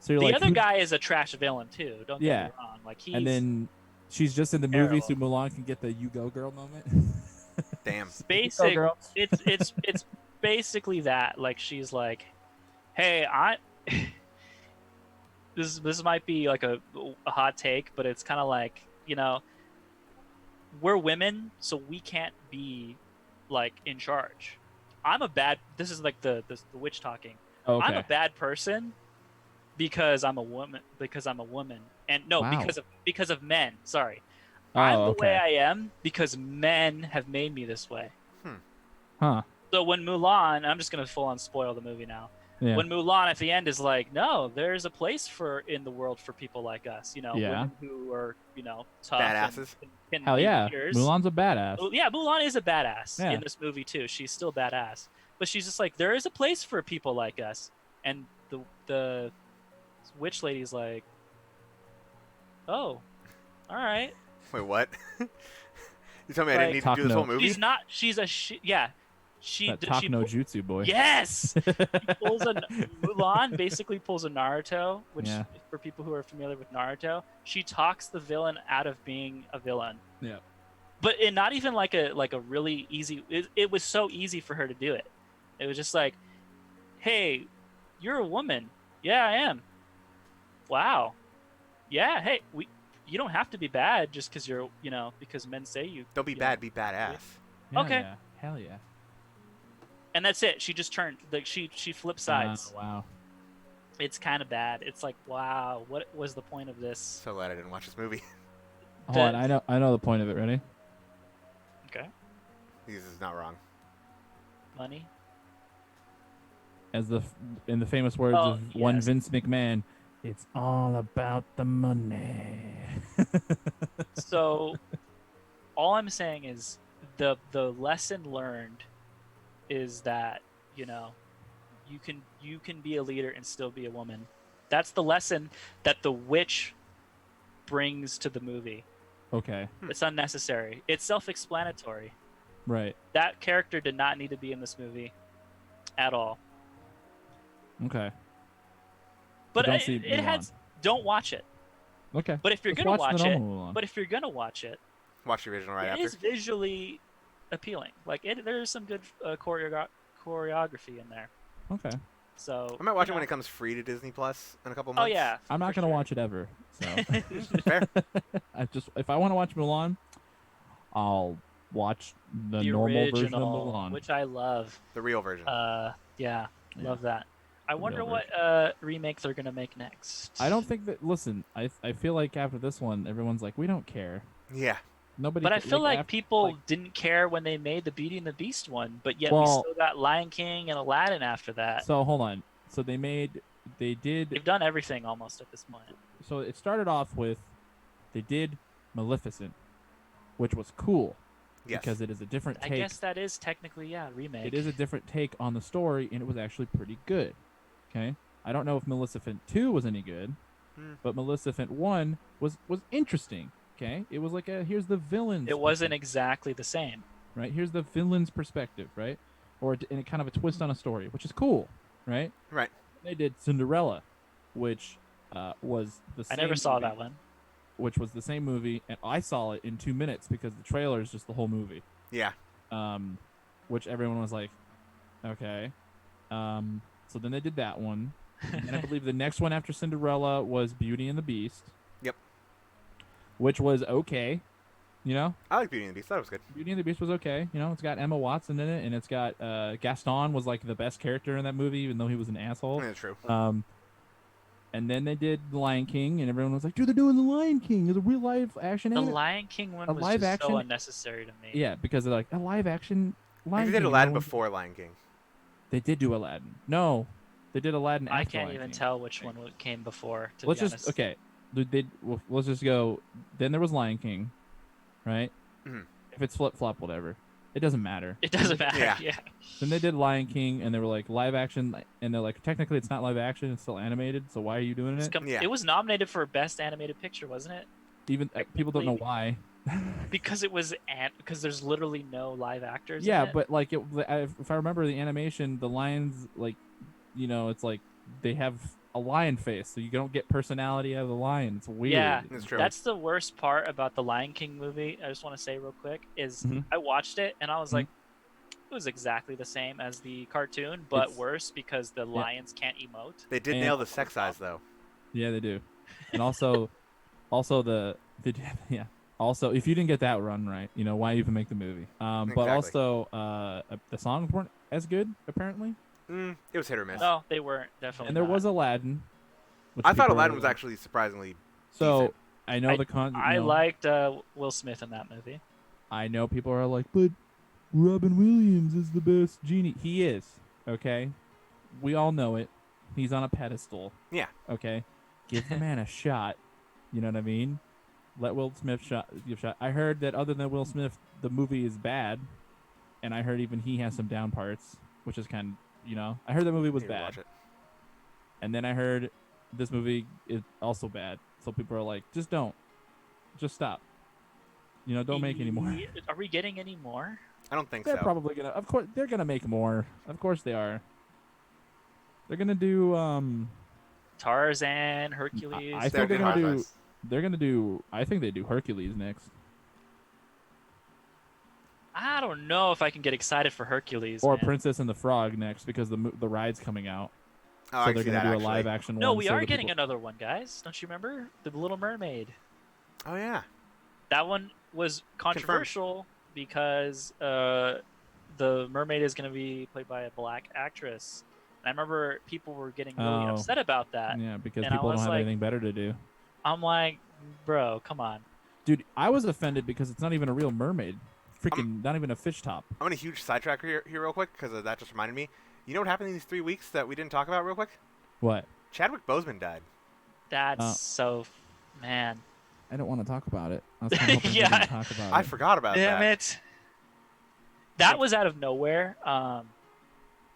So you're The like, other who- guy is a trash villain too. Don't get Yeah. me wrong. Like he's and then she's just in the movie, so terrible. Mulan can get the "You Go Girl" moment. Damn. basic. girl. It's basically that. Like she's like, hey, I. This might be like a hot take, but it's kind of like we're women, so we can't be like in charge. This is like the witch talking. Oh, okay. I'm a bad person because I'm a woman. And no, Wow. because of men. Sorry, Oh, I'm the okay. way I am because men have made me this way. Huh. So when Mulan, I'm just gonna full on spoil the movie now. Yeah. When Mulan at the end is like, no, there's a place in the world for people like us. Yeah. Women who are tough, Badasses. and can Hell be yeah. leaders. Mulan's a badass. Yeah, Mulan is a badass Yeah. in this movie too. She's still badass, but she's just like, there is a place for people like us. And the witch lady's like, oh, all right. Wait, what? You tell me I Like- didn't need to Talk do this whole notes. movie? She's not. She's a yeah. That talk no jutsu boy. Yes, he pulls a Mulan basically pulls a Naruto, which Yeah. for people who are familiar with Naruto, she talks the villain out of being a villain. Yeah. But not even like a really easy. It was so easy for her to do it. It was just like, hey, you're a woman. Yeah, I am. Wow. Yeah. Hey, you don't have to be bad just because you're because men say you. Don't be you bad, know. be badass. Yeah, Okay. Yeah. Hell yeah. And that's it. She just turned she flipped sides. Wow. It's kind of bad. It's like, wow, what was the point of this? So glad I didn't watch this movie. Hold on, I know the point of it. Ready? Okay. This is not wrong. Money. As in the famous words Oh, of one yes. Vince McMahon, it's all about the money. So all I'm saying is the lesson learned is that, you can be a leader and still be a woman. That's the lesson that the witch brings to the movie. Okay. It's unnecessary. It's self-explanatory. Right. That character did not need to be in this movie at all. Okay. But don't see don't watch it. Okay. But if you're Let's gonna watch the watch it, normal Mulan. but if you're gonna watch it, Watch the original right it after. is visually appealing. Like there's some good choreography in there. Okay. So I might watch it when it comes free to Disney Plus in a couple Oh months. yeah. I'm not for gonna sure. watch it ever. So Fair. if I want to watch Mulan, I'll watch the normal version of original, Mulan. which I love. The real version. Yeah, love that. I wonder real what remake they're gonna make next. I don't think that. Listen, I feel like after this one, everyone's like, we don't care. Yeah. Nobody. But I feel like after- people didn't care when they made the Beauty and the Beast one, but yet we Well- still got Lion King and Aladdin after that. So hold on. So they did. They've done everything almost at this point. So it started off with, they did Maleficent, which was cool Yes. because it is a different I take. guess that is technically remake. It is a different take on the story, and it was actually pretty good. Okay, I don't know if Maleficent 2 was any good, but Maleficent 1 was interesting. Okay, it was like here's the villain's. It wasn't exactly the same. right. Here's the villain's perspective, right? Or in kind of a twist on a story, which is cool, right? Right. They did Cinderella, which was the I same. never saw movie, that one. Which was the same movie, and I saw it in 2 minutes because the trailer is just the whole movie. Yeah. Which everyone was like, okay. So then they did that one. And I believe the next one after Cinderella was Beauty and the Beast. Yep. Which was okay. You know? I like Beauty and the Beast. That was good. Beauty and the Beast was okay. You know, it's got Emma Watson in it, and it's got Gaston was like the best character in that movie, even though he was an asshole. Yeah, true. And then they did The Lion King, and everyone was like, dude, they're doing The Lion King. It's a real live action The anime. Lion King one a was live just action- so unnecessary to me. Yeah, because they're like, a live action Lion They did King. Aladdin Everyone's- before Lion King. They did do Aladdin. No, they did Aladdin after I can't Lion even King. tell which one came before. To Let's be just honest. okay. Let's just go. Then there was Lion King, right? Mhm. If it's flip flop, whatever, it doesn't matter. It doesn't matter. Yeah. Yeah. Then they did Lion King, and they were like live action, and they're like technically it's not live action, it's still animated. So why are you doing it? Yeah. It was nominated for Best Animated Picture, wasn't it? Even people don't know why. Because it was because there's literally no live actors. Yeah, in it. but like if I remember the animation, the lions it's like they have a lion face, so you don't get personality out of the lion. It's weird. Yeah. That's true. That's the worst part about the Lion King movie. I just want to say real quick is Mhm. I watched it and I was Mhm. like, it was exactly the same as the cartoon, but It's- worse because the lions can't emote. They did And- nail the sex eyes, though. Yeah, they do. And also also if you didn't get that run right, why even make the movie? But Exactly. also the songs weren't as good apparently. It was hit or miss. No, they weren't definitely. And there not. was Aladdin. which I thought people Aladdin really was liked. actually surprisingly So decent. I know I liked Will Smith in that movie. I know people are like, but Robin Williams is the best genie. He is, okay? We all know it. He's on a pedestal. Yeah. Okay? Give the man a shot. You know what I mean? Let Will Smith give a shot. I heard that other than Will Smith, the movie is bad. And I heard even he has some down parts, which is kind of, I heard the movie was Need to bad. watch it. And then I heard this movie is also bad. So people are like, just don't. Just stop. Don't make any more. Are we getting any more? I don't think They're so. probably gonna. Of course, they're gonna make more. Of course, they are. They're gonna do. Tarzan, Hercules. I They're think they're doing gonna do. Tarzan. They're gonna do. I think they do Hercules next, I don't know if I can get excited for Hercules. or man. Princess and the Frog next, because the ride's coming out. Oh, I So can they're see gonna that do actually. a live action No, one. we so are the getting people- another one, guys. Don't you remember the Little Mermaid? Oh yeah. That one was controversial because the mermaid is going to be played by a black actress. And I remember people were getting really Oh. upset about that. Yeah, because and I people don't was have like- anything better to do. I'm like, bro, come on. Dude, I was offended because it's not even a real mermaid. Freaking, not even a fish top. I'm on a huge sidetrack here real quick because that just reminded me. You know what happened in these 3 weeks that we didn't talk about real quick? What? Chadwick Boseman died. That's Oh. so, man. I don't want to talk about it. I was kinda hoping we Yeah. didn't talk about I it. forgot about Damn that. it. That was out of nowhere.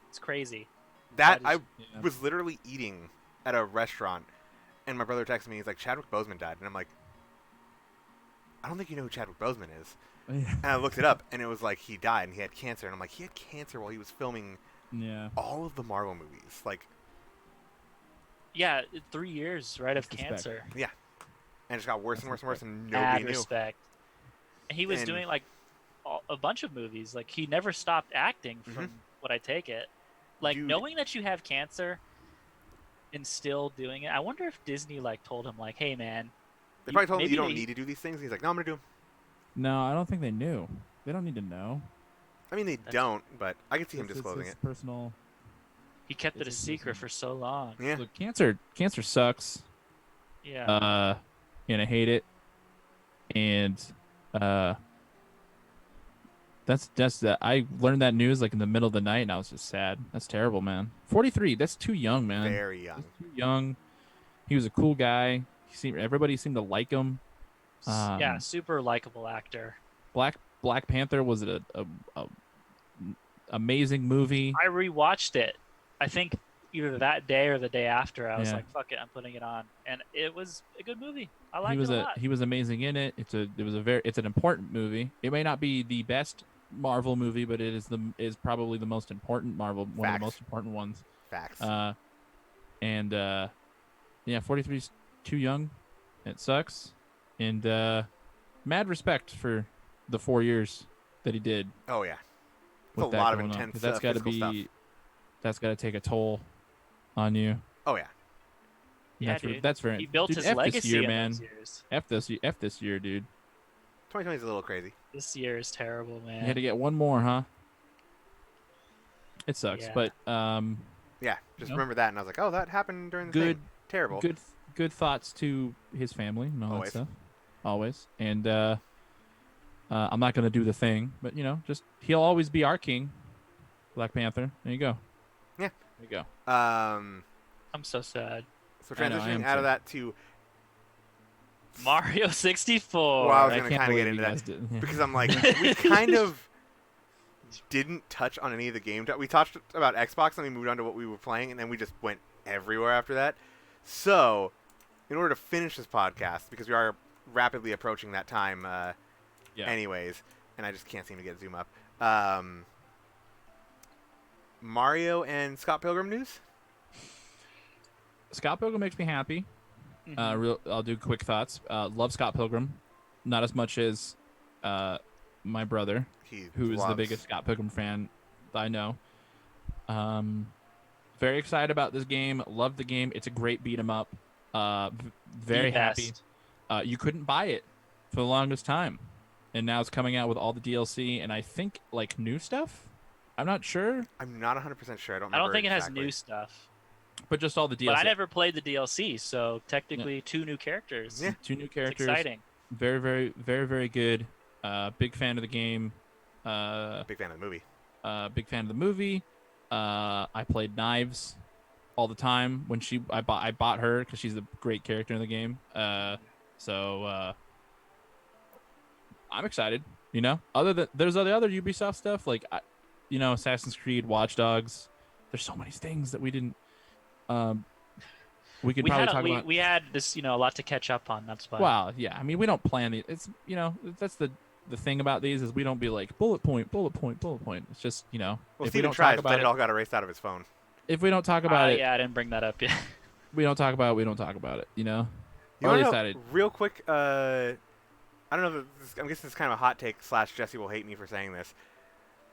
It's crazy. That That I is- Yeah. was literally eating at a restaurant, and my brother texted me. He's like, "Chadwick Boseman died," and I'm like, "I don't think you know who Chadwick Boseman is." And I looked it up, and it was like he died and he had cancer, and I'm like, he had cancer while he was filming Yeah. all of the Marvel movies. Like, Yeah, 3 years, right, of Respect. cancer. and it just got worse and worse and worse, and Mad nobody knew. respect. And he was And- doing like a bunch of movies. Like he never stopped acting, from what I take it. Like Dude. knowing that you have cancer and still doing it. I wonder if Disney like told him like, "Hey man, They probably told him maybe you don't they- need to do these things. And he's like, "No, I'm gonna do them." No, I don't think they knew. They don't need to know. I mean, they That's- don't, but I could see him It's disclosing his it. personal. he kept it a It's his secret business. for so long." Yeah. Look, cancer sucks. Yeah. And I hate it. And that's I learned that news like in the middle of the night, and I was just sad. That's terrible, man. 43. That's too young, man. Very young. That's too young. He was a cool guy. Everybody seemed to like him. Yeah, super likable actor. Black Panther was a amazing movie. I rewatched it. I think either that day or the day after. I was Yeah. like, "Fuck it, I'm putting it on," and it was a good movie. I He liked was it a lot. he was amazing in it. It's an important movie. It may not be the best Marvel movie, but it is probably the most important Marvel, one of Facts. the most important ones. Facts. Yeah, 43 is too young. It sucks. And mad respect for the 4 years that he did. oh yeah. With It's a that lot of going on, intense 'cause that's got to physical be stuff. that's got to take a toll on you. Oh yeah. Yeah, that's dude. That's very. He built dude, his F legacy this year, in man. those years. F this year, dude. 2020 is a little crazy. This year is terrible, man. You had to get one more, huh? It sucks, Yeah. but Yeah. Just know? remember that, and I was like, "Oh, that happened during the good, thing." Terrible. good thoughts to his family and all Always. that stuff. Always. And I'm not gonna do the thing, but just he'll always be our king. Black Panther. There you go. Yeah. There you go. I'm so sad. So I know, I transitioning am out of too. that to Mario 64. Wow. I was I gonna can't kinda get believe into you that guys did. because I'm like, we kind of didn't touch on any of the games. We talked about Xbox, and we moved on to what we were playing, and then we just went everywhere after that. So, in order to finish this podcast, because we are rapidly approaching that time, Yeah. anyways, and I just can't seem to get Zoom up. Mario and Scott Pilgrim news. Scott Pilgrim makes me happy. Mhm. I'll do quick thoughts. Love Scott Pilgrim, not as much as my brother, He who is the loves- biggest Scott Pilgrim fan I know. Very excited about this game. Love the game. It's a great beat 'em up. Very The happy. best. You couldn't buy it for the longest time, and now it's coming out with all the DLC and I think like new stuff. I'm not sure, I'm not 100% sure. I don't. I don't remember think it has exactly. new stuff. but just all the DLC. But I never played the DLC, so technically 2 new characters. Yeah. 2 new It's characters. exciting. Very, very, very, very good. Big fan of the game. Big fan of the movie. Big fan of the movie. I played Knives all the time when I bought her because she's a great character in the game. So I'm excited. Other than there's other Ubisoft stuff like Assassin's Creed, Watch Dogs. There's so many things that we didn't. We could probably talk about. We had this, a lot to catch up on. That's why. Well, yeah. I mean, we don't plan it. It's that's the the thing about these is we don't be like bullet point, bullet point, bullet point. It's just Well, if we Steven don't tries, talk but about then it all got erased out of his phone. if we don't talk about it, Yeah, I didn't bring that up yet. we don't talk about it. We don't talk about it. You know. You Or at wanna least know, I did. real quick, I don't know. I'm guessing it's kind of a hot take. / Jesse will hate me for saying this.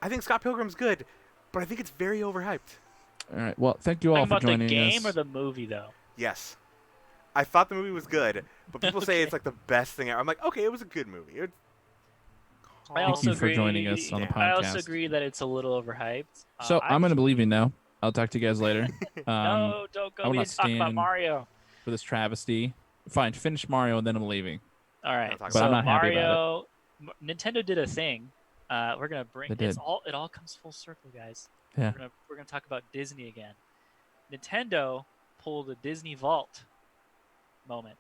I think Scott Pilgrim's good, but I think it's very overhyped. All right. Well, thank you all Talking for about the joining game us. or the movie, though? Yes. I thought the movie was good, but people say Okay. it's like the best thing ever. I'm like, okay, it was a good movie. I Thank also you for agree. joining us on the Yeah. I also podcast. agree that it's a little overhyped. So I I'm gonna just- be leaving now. I'll talk to you guys later. No, don't go. I will We not didn't talk about stand- Mario. For this travesty. Fine, finish Mario and then I'm leaving. All right. talk So about it. But I'm not happy about Mario, Nintendo did a thing. We're gonna bring They did. it all comes full circle, guys. Yeah. We're gonna talk about Disney again. Nintendo pulled a Disney Vault moment.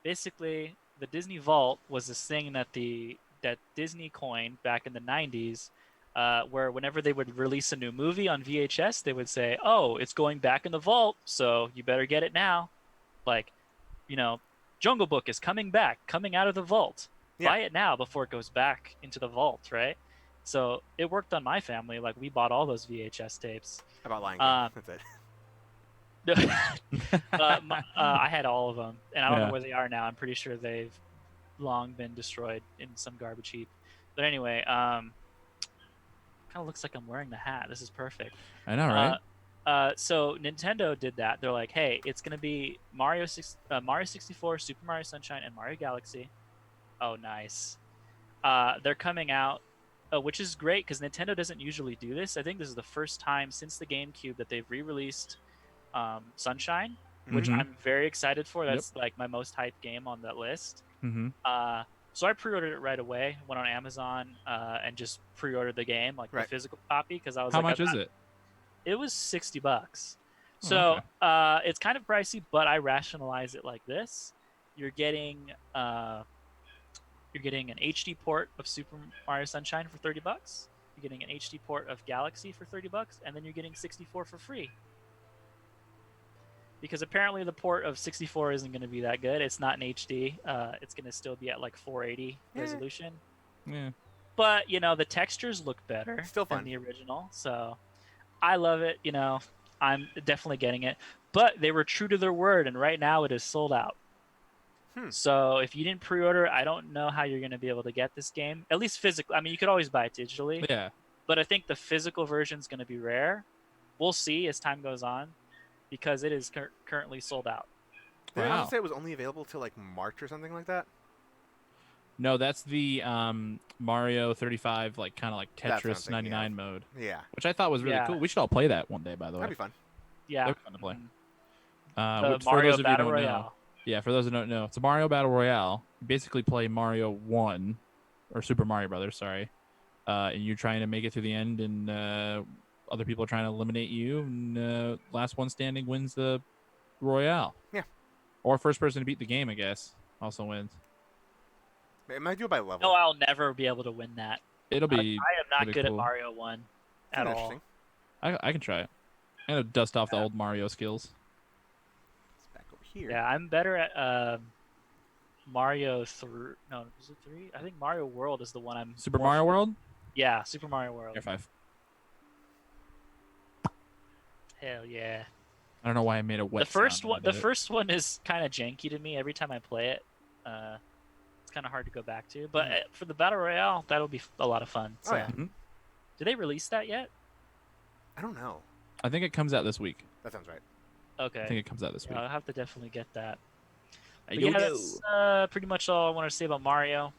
Basically, the Disney Vault was this thing that Disney coined back in the 90s, where whenever they would release a new movie on VHS, they would say, "Oh, it's going back in the vault, so you better get it now." Like, Jungle Book is coming back, coming out of the vault. Yeah. Buy it now before it goes back into the vault, right? So it worked on my family. Like, we bought all those VHS tapes. About Lion King. That's it. I had all of them, and I don't Yeah. know where they are now. I'm pretty sure they've long been destroyed in some garbage heap. But anyway, kind of looks like I'm wearing the hat. This is perfect. I know, right? So Nintendo did that. They're like, hey, it's gonna be Mario 64, Super Mario Sunshine, and Mario Galaxy. Oh, nice. They're coming out, which is great because Nintendo doesn't usually do this. I think this is the first time since the GameCube that they've re-released Sunshine, which Mhm. I'm very excited for. That's like my most hyped game on that list. Mm-hmm. So I pre-ordered it right away. Went on Amazon and just pre-ordered the game, like Right. the physical copy, because I was How like, much is it? It was $60. Oh, So okay. it's kind of pricey, but I rationalize it like this: you're getting an HD port of Super Mario Sunshine for $30. You're getting an HD port of Galaxy for $30, and then you're getting 64 for free. Because apparently the port of 64 isn't going to be that good. It's not in HD. It's going to still be at like 480 Yeah. resolution. Yeah. But the textures look better Still than fun. the original. So I love it. I'm definitely getting it. But they were true to their word, and right now it is sold out. So if you didn't pre-order, I don't know how you're going to be able to get this game. At least physically. I mean, you could always buy it digitally. Yeah. But I think the physical version is going to be rare. We'll see as time goes on, because it is currently sold out. Did I Wow. also say it was only available till like March or something like that? No, that's the Mario 35, like kind of like That's what I'm Tetris thinking 99 mode, Yeah. which I thought was really Yeah. cool. We should all play that one day, by the way. That'd be fun. Yeah. They're fun to play. The Which, for Mario those of you who Battle don't Royale. know, yeah, for those who don't know, it's a Mario Battle Royale. You basically play Mario 1, or Super Mario Brothers, sorry, and you're trying to make it through the end, and other people are trying to eliminate you, and last one standing wins the Royale. Yeah. Or first person to beat the game, I guess, also wins. It might do it by level. No, I'll never be able to win that. It'll I be. am not pretty good cool. at Mario 1 at all. Interesting. I can try it. I'm gonna dust off the old Mario skills. It's back over here. Yeah, I'm better at Mario 3. No, is it 3? I think Mario World is the one I'm. Super more- Mario World. Yeah, Super Mario World. Air 5. Hell yeah. I don't know why I made a wet. The first sound when I one, the did it. first one is kind of janky to me every time I play it. It's kind of hard to go back to. But for the battle royale, that'll be a lot of fun. Oh, So, yeah. Mhm. did they release that yet? I don't know. I think it comes out this week. That sounds right. Okay. I think it comes out this week. I'll have to definitely get that. But Yo, yeah, yo. that's pretty much all I want to say about Mario.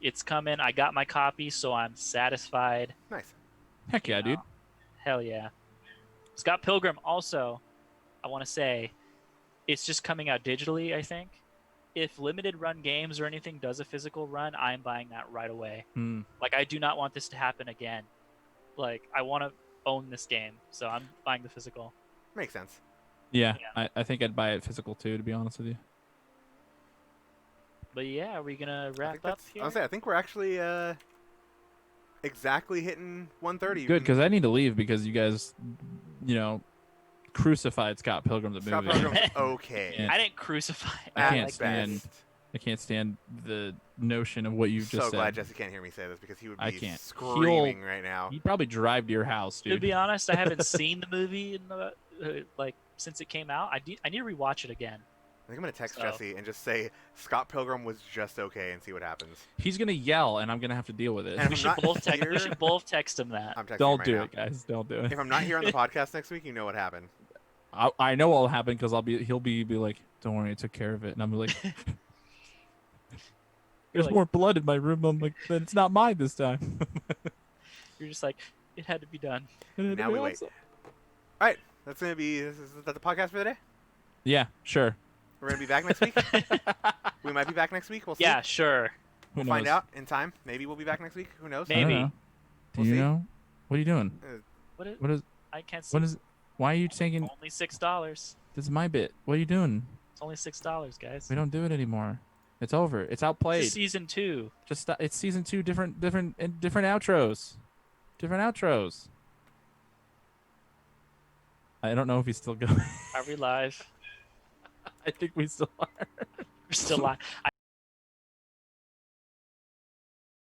It's coming. I got my copy, so I'm satisfied. Nice. Heck yeah, dude. Hell yeah. Scott Pilgrim also, I want to say, it's just coming out digitally, I think. If limited run games or anything does a physical run, I'm buying that right away. Hmm. Like, I do not want this to happen again. Like, I want to own this game, so I'm buying the physical. Makes sense. Yeah, Yeah. I think I'd buy it physical too, to be honest with you. But yeah, are we going to I wrap think up that's. here? I'll say I think we're actually exactly hitting 130. Good, because I need to leave because you guys, crucified Scott Pilgrim the Scott movie. Pilgrim's okay. Yeah. I didn't crucify it. I can't like, stand- best. I can't stand the notion of what you so just glad said. Jesse can't hear me say this because he would I be can't. screaming right now. He'd probably drive to your house, To dude. be honest, I haven't seen the movie in like since it came out. I need to rewatch it again. I think I'm gonna text So- Jesse and just say Scott Pilgrim was just okay and see what happens. He's gonna yell, and I'm gonna have to deal with it. And We I'm should not both text. here. We should both text him that. I'm texting him Don't right do now. it, guys. Don't do it. If I'm not here on the podcast next week, you know what happened. I know what'll happen because he'll be like, "Don't worry, I took care of it," and I'm like, "There's like- more blood in my room." I'm like, "Then it's not mine this time." You're just like, it had to be done. Now we wait. That's gonna be is that the podcast for the day. Yeah, sure. We're gonna be back next week. We might be back next week. We'll see. Yeah, sure. Who We'll knows? find out in time. Maybe we'll be back next week. Who knows? I don't Maybe. know. Do We'll you see. know? What are you doing? What is? What is? I can't see. What is? Why are you taking? Only $6. This is my bit. What are you doing? It's only $6, guys. We don't do it anymore. It's over. It's This outplayed. is season 2. Just stop. It's season 2. Different outros. Different outros. I don't know if he's still going. Are we live? I think we still are. We're still live.